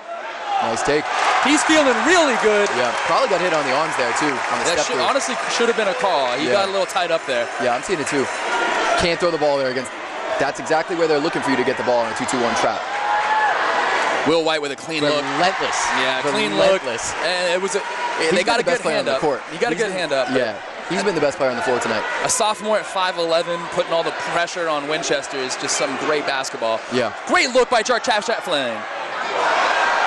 Nice take. He's feeling really good. Yeah, probably got hit on the arms there too. On the step honestly should have been a call. He got a little tied up there. Yeah, I'm seeing it too. Can't throw the ball there against. That's exactly where they're looking for you to get the ball in a 2-2-1 trap. Will White with a clean look. Relentless. Yeah, clean look. And it was they got a good hand up. You got a good hand up. Yeah. He's been the best player on the floor tonight. A sophomore at 5'11", putting all the pressure on Winchester is just some great basketball. Yeah. Great look by Charchafshat Flame.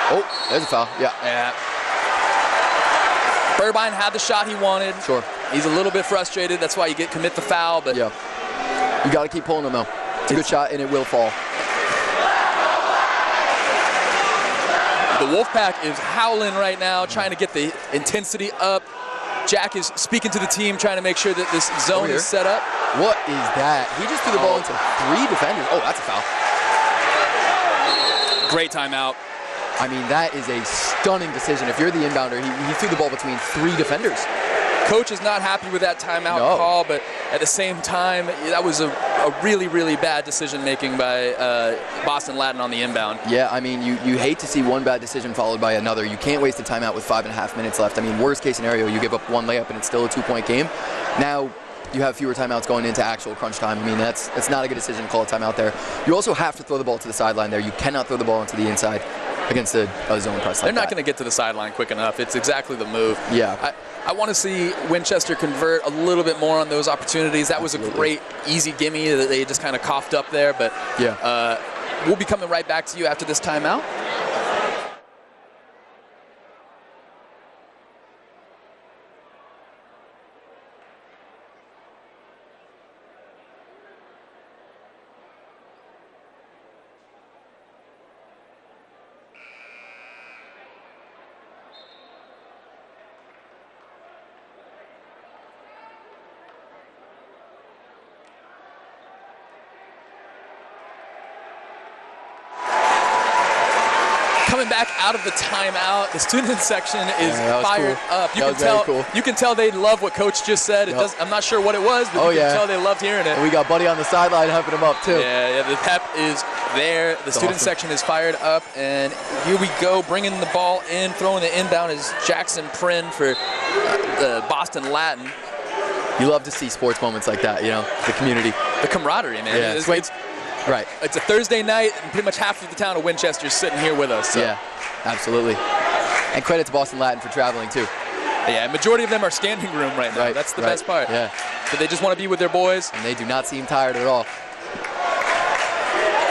Oh, there's a foul. Yeah. Yeah. Burbine had the shot he wanted. Sure. He's a little bit frustrated. That's why you commit the foul. But yeah, you got to keep pulling them though. It's a good shot and it will fall. The Wolfpack is howling right now, trying to get the intensity up. Jack is speaking to the team, trying to make sure that this zone is set up. What is that? He just threw the ball into 3 defenders. Oh, that's a foul. Great timeout. I mean, that is a stunning decision. If you're the inbounder, he threw the ball between 3 defenders. Coach is not happy with that timeout call, but at the same time, that was a really, really bad decision-making by Boston Latin on the inbound. Yeah, I mean, you hate to see one bad decision followed by another. You can't waste a timeout with 5.5 minutes left. I mean, worst case scenario, you give up 1 layup and it's still a 2-point game. Now, you have fewer timeouts going into actual crunch time. I mean, that's not a good decision to call a timeout there. You also have to throw the ball to the sideline there. You cannot throw the ball into the inside against a zone press like They're not going to get to the sideline quick enough. It's exactly the move. Yeah. I want to see Winchester convert a little bit more on those opportunities. That was a great, easy gimme that they just kind of coughed up there. But yeah, we'll be coming right back to you after this timeout. Coming back out of the timeout, the student section is fired up. You can tell they love what Coach just said. I'm not sure what it was, but you can tell they loved hearing it. And we got Buddy on the sideline hyping him up too. Yeah, the pep is there. The student section is fired up, and here we go, bringing the ball in, throwing the inbound is Jackson Prynn for the Boston Latin. You love to see sports moments like that, you know, the community. The camaraderie, man. Yeah, right. It's a Thursday night, and pretty much half of the town of Winchester is sitting here with us. So. Yeah, absolutely. And credit to Boston Latin for traveling, too. Yeah, majority of them are standing room right now. That's the best part. Yeah. So they just want to be with their boys. And they do not seem tired at all.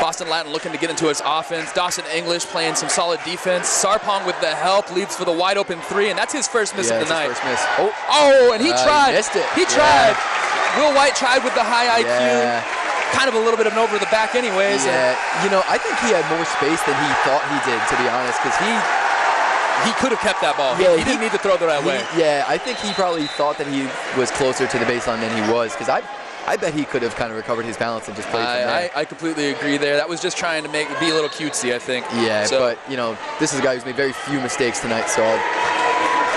Boston Latin looking to get into its offense. Dawson English playing some solid defense. Sarpong with the help leads for the wide open 3, and that's his first miss of the night. His first miss. Oh, and he tried. He missed it. He tried. Will White tried with the high IQ. Yeah. Kind of a little bit of an over the back anyways. Yeah, you know, I think he had more space than he thought he did, to be honest, because he could have kept that ball. Yeah, he didn't need to throw the right way. Yeah, I think he probably thought that he was closer to the baseline than he was, because I bet he could have kind of recovered his balance and just played from there. I completely agree there. That was just trying to be a little cutesy, I think. Yeah, but, you know, this is a guy who's made very few mistakes tonight, so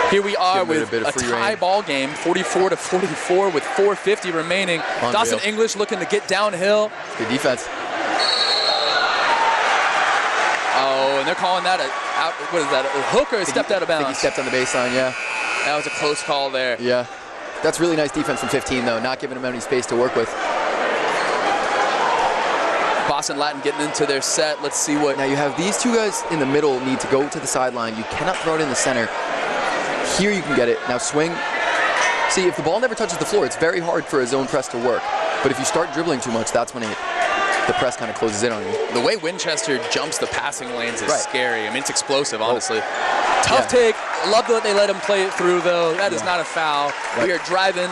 here we are with a tie ball game, 44-44 with 4:50 remaining. Unreal. Dawson English looking to get downhill. Good defense. Oh, and they're calling that what is that, a hook or stepped out of bounds? I think he stepped on the baseline, yeah. That was a close call there. Yeah. That's really nice defense from 15, though, not giving him any space to work with. Boston Latin getting into their set. Let's see what. Now you have these two guys in the middle need to go to the sideline. You cannot throw it in the center. Here you can get it. Now swing. See, if the ball never touches the floor, it's very hard for a zone press to work. But if you start dribbling too much, that's when the press kind of closes in on you. The way Winchester jumps the passing lanes is scary. I mean, it's explosive, honestly. Oh. Tough take. Love that they let him play it through, though. That is not a foul. Right. We are driving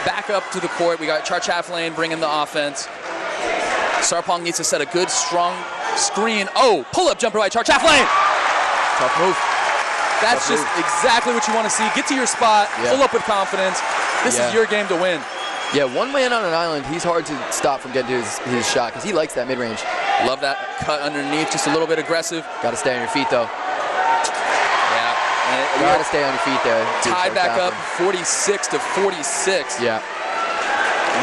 back up to the court. We got Charchaff Lane bringing the offense. Sarpong needs to set a good, strong screen. Oh, pull-up jumper by Charchaff Lane. Tough move. That's just exactly what you want to see. Get to your spot, pull up with confidence. This is your game to win. Yeah, one man on an island, he's hard to stop from getting to his shot because he likes that mid-range. Love that cut underneath, just a little bit aggressive. Got to stay on your feet, though. Yeah. You got to stay on your feet there. Tied back up 46-46. Yeah.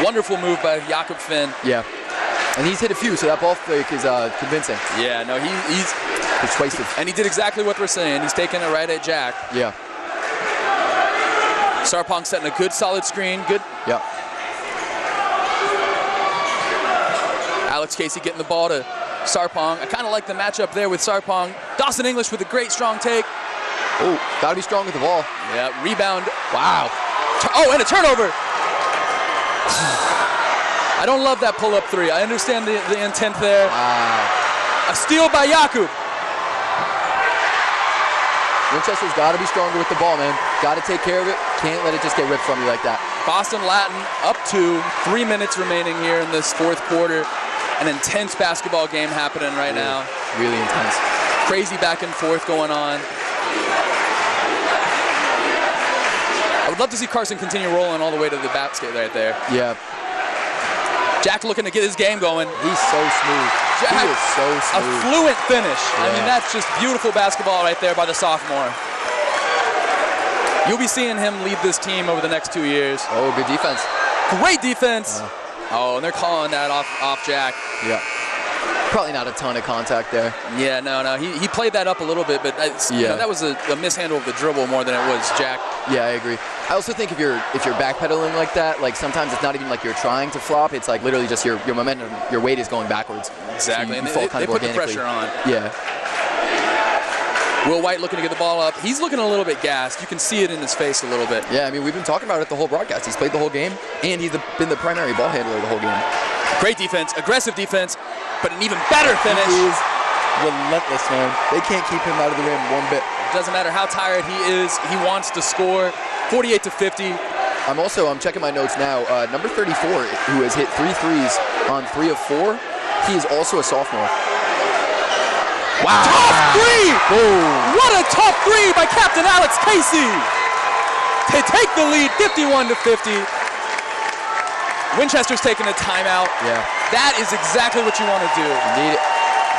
Wonderful move by Jakob Finn. Yeah. And he's hit a few, so that ball fake is convincing. Yeah, no, he's persuasive. And he did exactly what we're saying. He's taking it right at Jack. Yeah. Sarpong setting a good, solid screen. Good. Yeah. Alex Casey getting the ball to Sarpong. I kind of like the matchup there with Sarpong. Dawson English with a great, strong take. Oh, got to be strong with the ball. Yeah, rebound. Wow. Oh, and a turnover. I don't love that pull-up 3. I understand the intent there. Wow. A steal by Jakub. Winchester's got to be stronger with the ball, man. Got to take care of it. Can't let it just get ripped from you like that. Boston Latin up 2, 3 minutes remaining here in this fourth quarter. An intense basketball game happening right now. Really intense. Crazy back and forth going on. I would love to see Carson continue rolling all the way to the basket right there. Yeah. Jack looking to get his game going. He's so smooth. Jack, he is so smooth. A fluent finish. Yeah. I mean, that's just beautiful basketball right there by the sophomore. You'll be seeing him lead this team over the next 2 years. Oh, good defense. Great defense. Oh, and they're calling that off Jack. Yeah. Probably not a ton of contact there. Yeah, no. He played that up a little bit, but you know, that was a mishandle of the dribble more than it was Jack. Yeah, I agree. I also think if you're backpedaling like that, like sometimes it's not even like you're trying to flop. It's like literally just your momentum, your weight is going backwards. Exactly, So and fall they put the pressure on. Yeah. Will White looking to get the ball up. He's looking a little bit gassed. You can see it in his face a little bit. Yeah, I mean, we've been talking about it the whole broadcast. He's played the whole game, and he's been the primary ball handler the whole game. Great defense, aggressive defense, but an even better finish. He is relentless, man. They can't keep him out of the rim one bit. Doesn't matter how tired he is. He wants to score. 48-50. I'm checking my notes now. Number 34, who has hit 3 threes on 3 of 4, he is also a sophomore. Wow. Tough three! Boom. What a tough three by Captain Alex Casey to take the lead 51-50. Winchester's taking a timeout. Yeah. That is exactly what you want to do. You need it.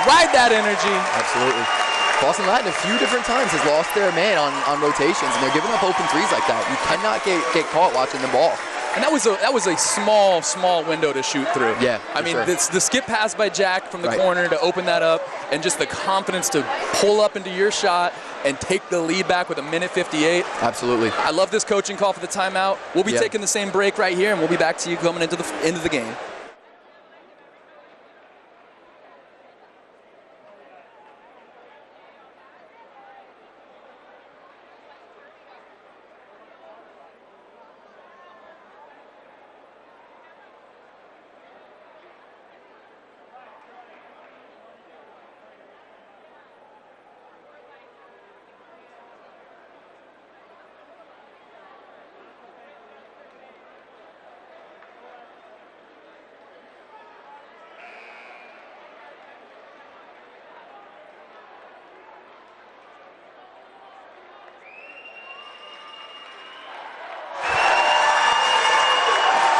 Ride that energy. Absolutely. Boston Latin a few different times has lost their man on rotations, and they're giving up open threes like that. You cannot get caught watching the ball. And that was a small window to shoot through. Yeah, I mean, sure. the skip pass by Jack from the corner to open that up, and just the confidence to pull up into your shot and take the lead back with 1:58. Absolutely. I love this coaching call for the timeout. We'll be taking the same break right here, and we'll be back to you coming into the game.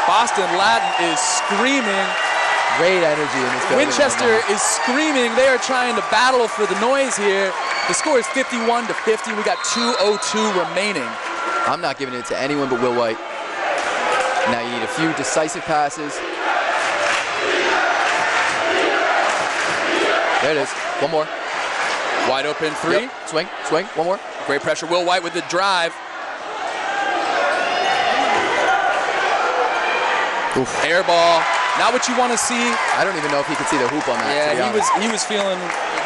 Boston Latin is screaming. Great energy in this building. Winchester is screaming. They are trying to battle for the noise here. The score is 51-50. We got 2:02 remaining. I'm not giving it to anyone but Will White. Now you need a few decisive passes. There it is. One more. Wide open three. Yep. Swing. One more. Great pressure. Will White with the drive. Oof. Air ball. Not what you want to see. I don't even know if he could see the hoop on that. Yeah, he was feeling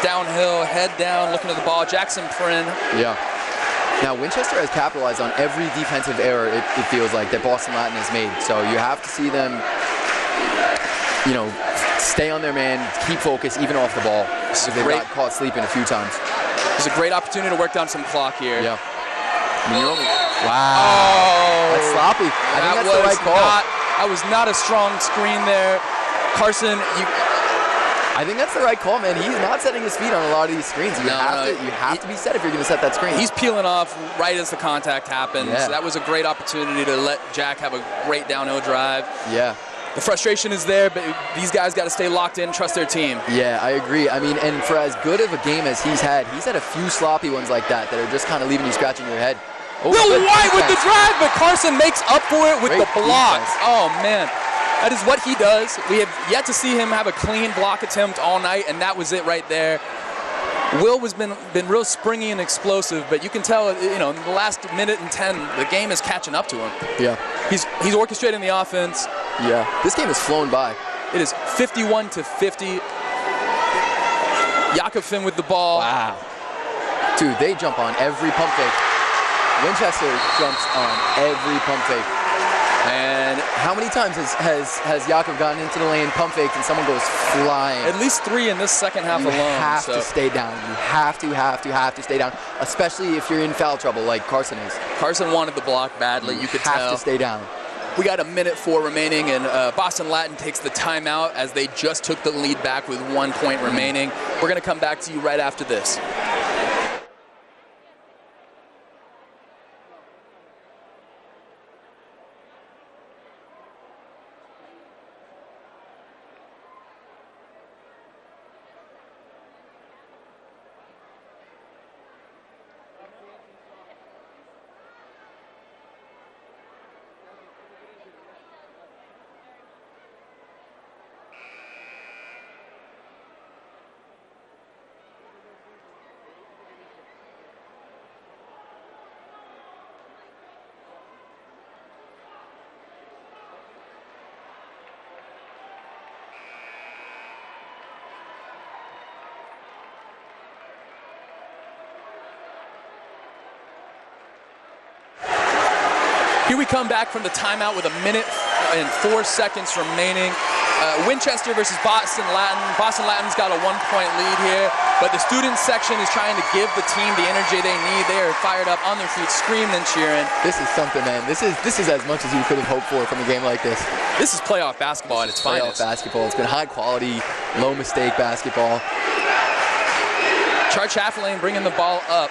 downhill, head down, looking at the ball. Jackson Prin. Yeah. Now Winchester has capitalized on every defensive error it feels like that Boston Latin has made. So you have to see them, stay on their man, keep focused even off the ball. They got caught sleeping a few times. It's a great opportunity to work down some clock here. Yeah. Wow. Oh. That's sloppy. I think that's the right call. That was not a strong screen there. Carson, I think that's the right call, man. He's not setting his feet on a lot of these screens. You have to be set if you're going to set that screen. He's peeling off right as the contact happens. Yeah. So that was a great opportunity to let Jack have a great downhill drive. Yeah. The frustration is there, but these guys got to stay locked in, trust their team. Yeah, I agree. I mean, and for as good of a game as he's had a few sloppy ones like that are just kind of leaving you scratching your head. Will White with the drive, but Carson makes up for it with the block. Oh, man. That is what he does. We have yet to see him have a clean block attempt all night, and that was it right there. Will has been real springy and explosive, but you can tell, in the last minute and 10, the game is catching up to him. Yeah. He's orchestrating the offense. Yeah. This game has flown by. It is 51-50. Jakobsen with the ball. Wow. Dude, they jump on every pump fake. Winchester jumps on every pump fake. And how many times has Yakov gotten into the lane, pump faked, and someone goes flying? at least 3 in this second half You alone. have to stay down. You have to stay down, especially if you're in foul trouble like Carson is. Carson wanted the block badly. You could have tell. to stay down. We got 1:04 remaining, and Boston Latin takes the timeout as they just took the lead back with 1 point remaining. We're going to come back to you right after this. Here we come back from the timeout with 1:04 remaining. Winchester versus Boston Latin. Boston Latin's got a 1-point lead here, but the student section is trying to give the team the energy they need. They are fired up on their feet, screaming and cheering. This is something, man. This is as much as you could have hoped for from a game like this. This is playoff basketball at its finest. Playoff basketball. It's been high quality, low mistake basketball. Char Chafflin bringing the ball up.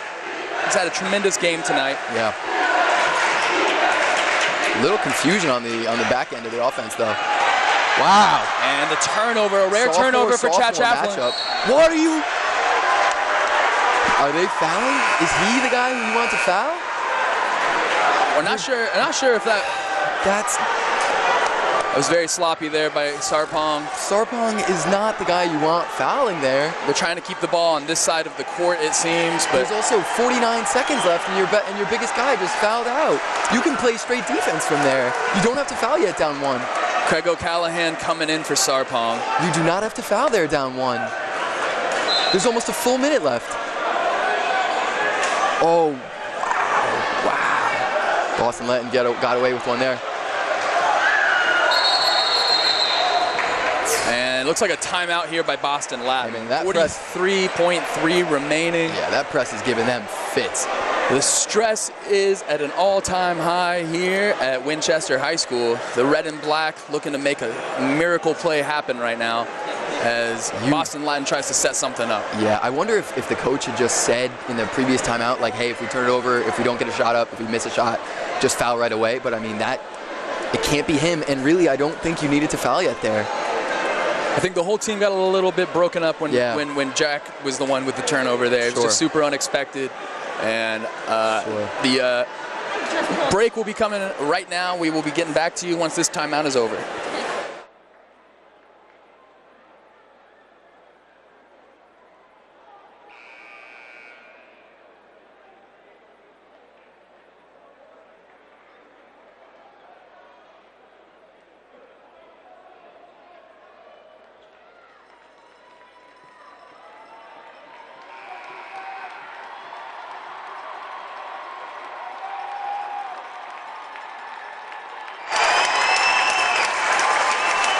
He's had a tremendous game tonight. Yeah. Little confusion on the back end of the offense, though. Wow. And the turnover, a rare turnover for Chad Chafflin. What are you? Are they fouling? Is he the guy who you want to foul? We're not sure if that. It was very sloppy there by Sarpong. Sarpong is not the guy you want fouling there. They're trying to keep the ball on this side of the court, it seems. But there's also 49 seconds left, and your biggest guy just fouled out. You can play straight defense from there. You don't have to foul yet down 1. Craig O'Callahan coming in for Sarpong. You do not have to foul there down 1. There's almost a full minute left. Oh, wow. Boston Latin got away with one there. And it looks like a timeout here by Boston Latin. I mean, that 43.3 remaining. Yeah, that press is giving them fits. The stress is at an all-time high here at Winchester High School. The red and black looking to make a miracle play happen right now as Boston Latin tries to set something up. Yeah, I wonder if the coach had just said in the previous timeout, like, hey, if we turn it over, if we don't get a shot up, if we miss a shot, just foul right away. But I mean, it can't be him. And really, I don't think you needed to foul yet there. I think the whole team got a little bit broken up when Jack was the one with the turnover there. It was just super unexpected. And the break will be coming right now. We will be getting back to you once this timeout is over.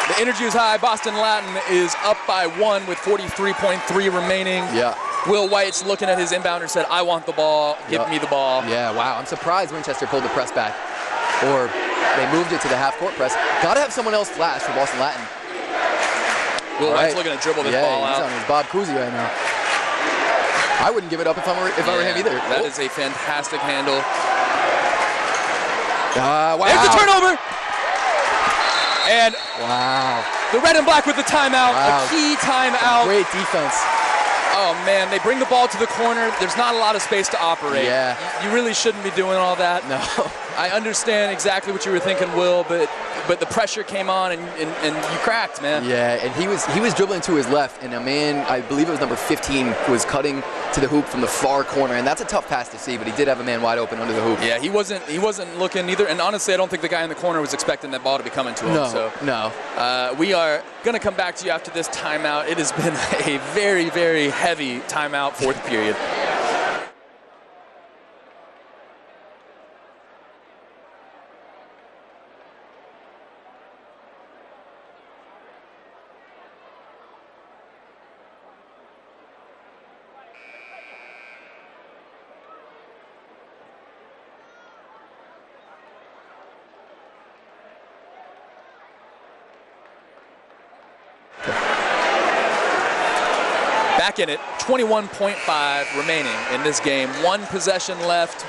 The energy is high. Boston Latin is up by 1 with 43.3 remaining. Yeah. Will White's looking at his inbounder, said, I want the ball, give me the ball. Yeah, wow. I'm surprised Winchester pulled the press back. Or they moved it to the half-court press. Got to have someone else flash for Boston Latin. Will White's looking to dribble this ball out. Yeah, he's on his Bob Cousy right now. I wouldn't give it up if I were him either. That is a fantastic handle. Wow. There's the turnover. And wow. The red and black with the timeout, a key timeout. Great defense. Oh, man, they bring the ball to the corner. There's not a lot of space to operate. Yeah. You really shouldn't be doing all that. No. I understand exactly what you were thinking, Will, but the pressure came on and you cracked, man. Yeah, and he was dribbling to his left, and a man, I believe it was number 15, was cutting to the hoop from the far corner, and that's a tough pass to see, but he did have a man wide open under the hoop. Yeah, he wasn't looking either, and honestly, I don't think the guy in the corner was expecting that ball to be coming to him. No. We are going to come back to you after this timeout. It has been a very, very heavy timeout, fourth period. back in it. 21.5 remaining in this game. 1 possession left.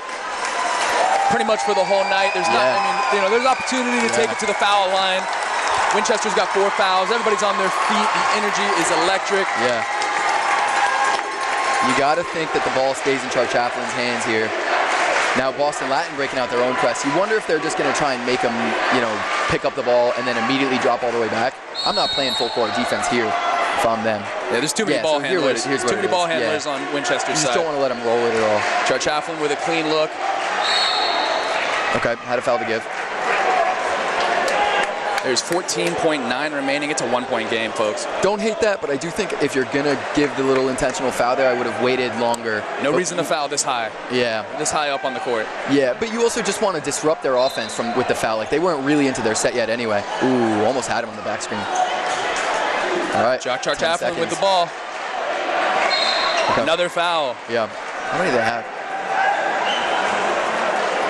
Pretty much for the whole night. There's not, I mean, you know, there's opportunity to take it to the foul line. Winchester's got 4 fouls. Everybody's on their feet. The energy is electric. Yeah. You got to think that the ball stays in Char Chaplin's hands here. Now Boston Latin breaking out their own press. You wonder if they're just going to try and make them, you know, pick up the ball and then immediately drop all the way back. I'm not playing full court defense here if I'm them. Yeah, there's too many ball handlers. Here's too many ball handlers on Winchester's side. You just don't want to let them roll it at all. Char Chaplin with a clean look. Okay, had a foul to give. There's 14.9 remaining. It's a 1-point game, folks. Don't hate that, but I do think if you're going to give the little intentional foul there, I would have waited longer. No reason to foul this high. Yeah. This high up on the court. Yeah, but you also just want to disrupt their offense with the foul. Like, they weren't really into their set yet anyway. Ooh, almost had him on the back screen. All right. Char Chaplin with the ball. Okay. Another foul. Yeah. How many do they have?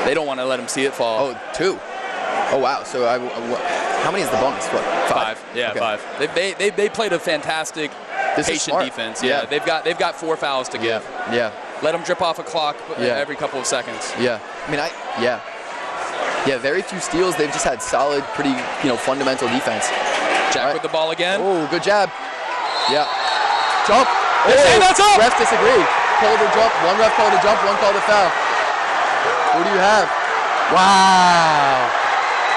They don't want to let him see it fall. Oh, 2. Oh, wow. So how many is the bonus? What? 5. Yeah, okay. 5. They played a fantastic, patient defense. Yeah. They've got 4 fouls to give. Yeah. Let them drip off a clock every couple of seconds. Yeah. I mean, yeah. Very few steals. They've just had solid, pretty, you know, fundamental defense. Jack with the ball again. Oh, good jab. Yeah. Jump. Oh, that's up. Refs disagree. Called a jump. One ref called a jump. One called a foul. Who do you have? Wow.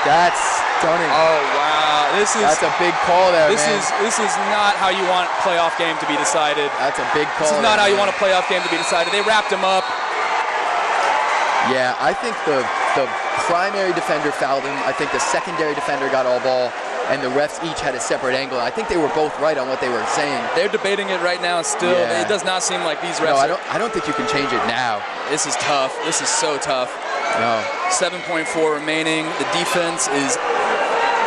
That's stunning. Oh, wow. That's a big call there, This is not how you want a playoff game to be decided. That's a big call. This is not how you want a playoff game to be decided. They wrapped him up. Yeah, I think the primary defender fouled him. I think the secondary defender got all ball, and the refs each had a separate angle. I think they were both right on what they were saying. They're debating it right now still. Yeah. It does not seem like these refs. No, I don't think you can change it now. This is tough. This is so tough. No. 7.4 remaining. The defense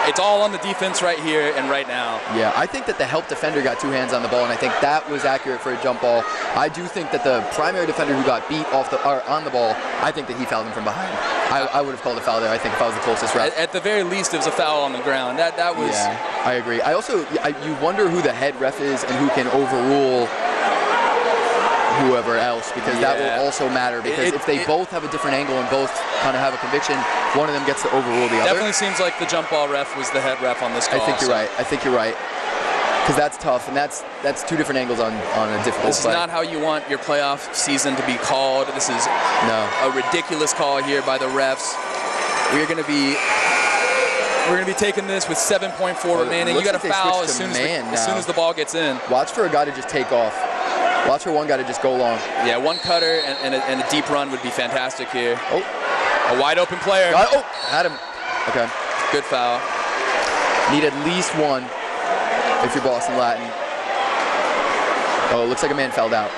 it's all on the defense right here and right now. Yeah, I think that the help defender got 2 hands on the ball, and I think that was accurate for a jump ball. I do think that the primary defender who got beat on the ball, I think that he fouled him from behind. I would have called a foul there. I think if I was the closest ref. At the very least, it was a foul on the ground. That was. Yeah, I agree. You wonder who the head ref is and who can overrule whoever else, because that will also matter, because if they both have a different angle and both kind of have a conviction, one of them gets to overrule the other. Definitely seems like the jump ball ref was the head ref on this call. I think you're right. Because that's tough, and that's 2 different angles on a difficult This is not how you want your playoff season to be called. This is a ridiculous call here by the refs. We're going to be taking this with 7.4 remaining. You got to foul as soon as the ball gets in. Watch for a guy to just take off. Watch for one guy to just go long. Yeah, one cutter and a deep run would be fantastic here. Oh, a wide open player. Had him. Okay. Good foul. Need at least 1 if you're Boston Latin. Oh, it looks like a man fouled out.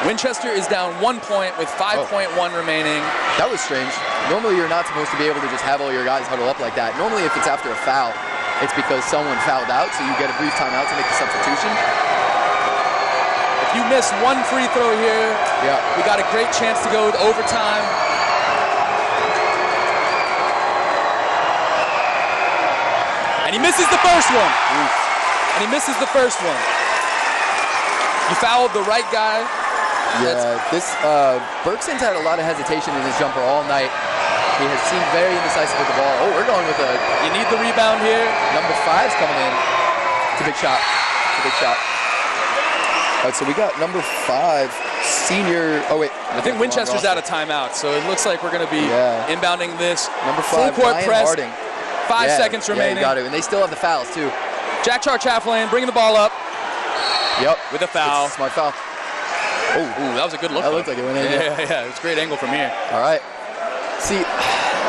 Winchester is down 1 point with 5.1 remaining. That was strange. Normally you're not supposed to be able to just have all your guys huddle up like that. Normally if it's after a foul, it's because someone fouled out, so you get a brief timeout to make the substitution. If you miss 1 free throw here, we got a great chance to go to overtime. And he misses the first one. You fouled the right guy. Yeah, Bergson's had a lot of hesitation in his jumper all night. He has seemed very indecisive with the ball. Oh, we're going with You need the rebound here. Number 5's coming in. It's a big shot. All right, so we got number 5, senior. Oh, wait. I think Winchester's out of timeout, so it looks like we're going to be inbounding this. Number 5, full court Ryan press. Harding. 5 seconds remaining. Yeah, you got it. And they still have the fouls, too. Jack Char Chaplin bringing the ball up. Yep. With a foul. It's a smart foul. Ooh, that was a good look. That looked like it went in. Yeah, it was a great angle from here. All right. See,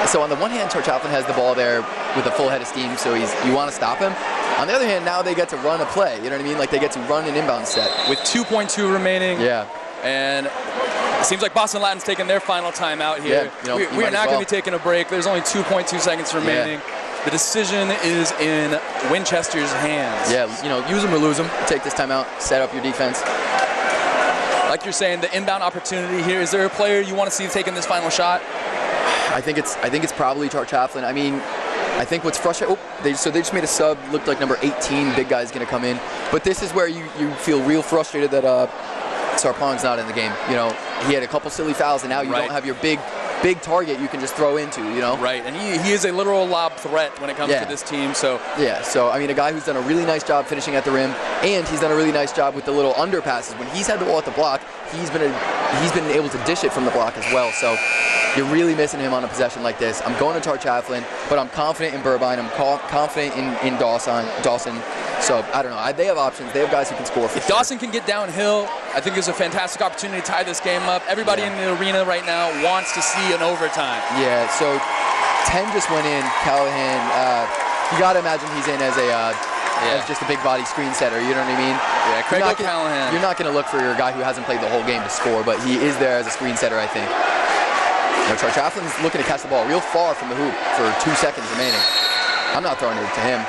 so on the one hand, Char Chaplin has the ball there with a full head of steam, so you want to stop him. On the other hand, now they get to run a play. You know what I mean? Like they get to run an inbound set. With 2.2 remaining. Yeah. And it seems like Boston Latin's taking their final timeout here. Yeah, we are not going to be taking a break. There's only 2.2 seconds remaining. Yeah. The decision is in Winchester's hands. Yeah, use them or lose them. Take this timeout, set up your defense. Like you're saying, the inbound opportunity here. Is there a player you want to see taking this final shot? I think it's probably Chaplin. I mean, I think what's frustrating. They just made a sub. Looked like number 18. Big guy's gonna come in. But this is where you feel real frustrated that Sarpong's not in the game. You know, he had a couple silly fouls, and now you don't have your big target you can just throw into, you know? Right, and he is a literal lob threat when it comes to this team, so. Yeah, so, I mean, a guy who's done a really nice job finishing at the rim, and he's done a really nice job with the little underpasses. When he's had the ball at the block, he's been able to dish it from the block as well, so you're really missing him on a possession like this. I'm going to Tar Chaplin, but I'm confident in Burbine. I'm confident in Dawson. So, I don't know. They have options. They have guys who can score for If sure. Dawson can get downhill, I think there's a fantastic opportunity to tie this game up. Everybody in the arena right now wants to see an overtime. Yeah, so 10 just went in. Callahan, you got to imagine he's in as as just a big body screen setter, you know what I mean? Yeah, Craig O'Callahan. You're not going to look for your guy who hasn't played the whole game to score, but he is there as a screen setter, I think. Now, Chaplin's looking to catch the ball real far from the hoop for 2 seconds remaining. I'm not throwing it to him.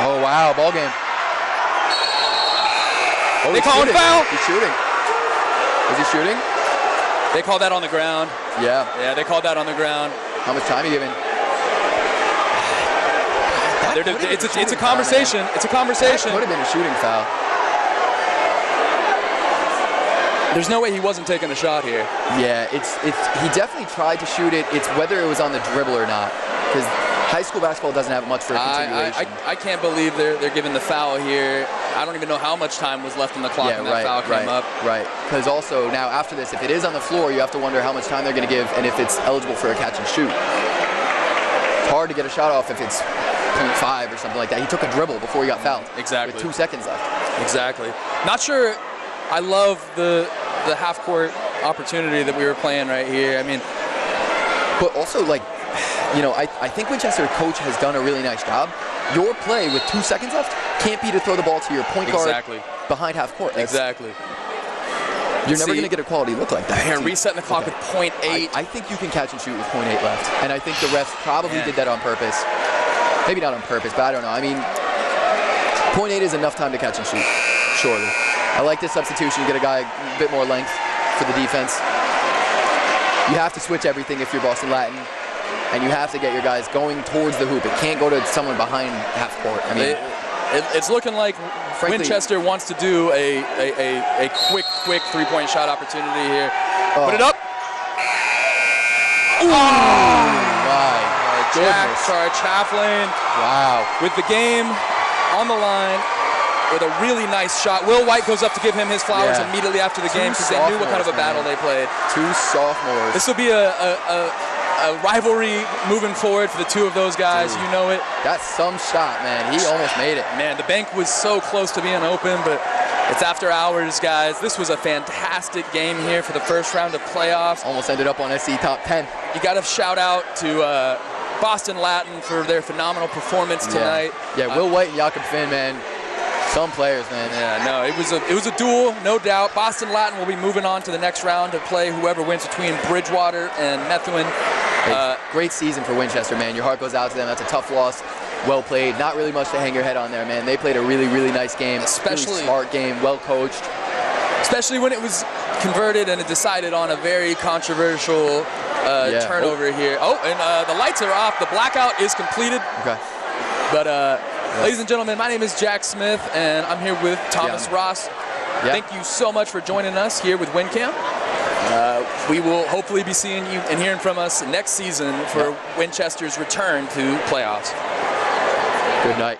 Oh, wow, ball game. Oh, they call him foul? He's shooting. Is he shooting? They called that on the ground. Yeah. Yeah, they called that on the ground. How much time are you giving? It's a conversation. It's a conversation. That could have been a shooting foul. There's no way he wasn't taking a shot here. Yeah, he definitely tried to shoot it. It's whether it was on the dribble or not, because high school basketball doesn't have much for a continuation. I can't believe they're giving the foul here. I don't even know how much time was left on the clock when that foul came up. Right, because also now after this, if it is on the floor, you have to wonder how much time they're going to give and if it's eligible for a catch and shoot. It's hard to get a shot off if it's 0.5 or something like that. He took a dribble before he got fouled. Exactly. With 2 seconds left. Exactly. Not sure. I love the half-court opportunity that we were playing right here. I mean, but also, like, you know, I think Winchester coach has done a really nice job. Your play with 2 seconds left can't be to throw the ball to your point guard behind half court. Exactly. You're never going to get a quality look like that. Here, resetting the clock with 0.8. I think you can catch and shoot with 0.8 left. And I think the refs probably did that on purpose. Maybe not on purpose, but I don't know. I mean, 0.8 is enough time to catch and shoot, surely. I like this substitution. You get a guy a bit more length for the defense. You have to switch everything if you're Boston Latin. And you have to get your guys going towards the hoop. It can't go to someone behind half court. I mean, it's looking like frankly, Winchester wants to do a quick three-point shot opportunity here. Put it up. Ooh, my goodness. Chaplin. Wow. With the game on the line, with a really nice shot. Will White goes up to give him his flowers immediately after the game because they knew what kind of a battle they played. 2 sophomores. This will be a rivalry moving forward for the two of those guys. Dude, you know it. That's some shot, man. He almost made it. Man, the bank was so close to being open, but it's after hours, guys. This was a fantastic game here for the first round of playoffs. Almost ended up on SC top 10. You got to shout out to Boston Latin for their phenomenal performance tonight. Yeah, Will White and Jakob Finn, man. Some players, man. Yeah, no, it was a duel, no doubt. Boston Latin will be moving on to the next round to play whoever wins between Bridgewater and Methuen. Great season for Winchester, man. Your heart goes out to them. That's a tough loss. Well played. Not really much to hang your head on there, man. They played a really, really nice game. Especially really smart game, well coached. Especially when it was converted and it decided on a very controversial turnover here. Oh, and the lights are off. The blackout is completed. Okay. But ladies and gentlemen, my name is Jack Smith, and I'm here with Thomas Ross. Yeah. Thank you so much for joining us here with WinCamp. We will hopefully be seeing you and hearing from us next season for Winchester's return to playoffs. Good night.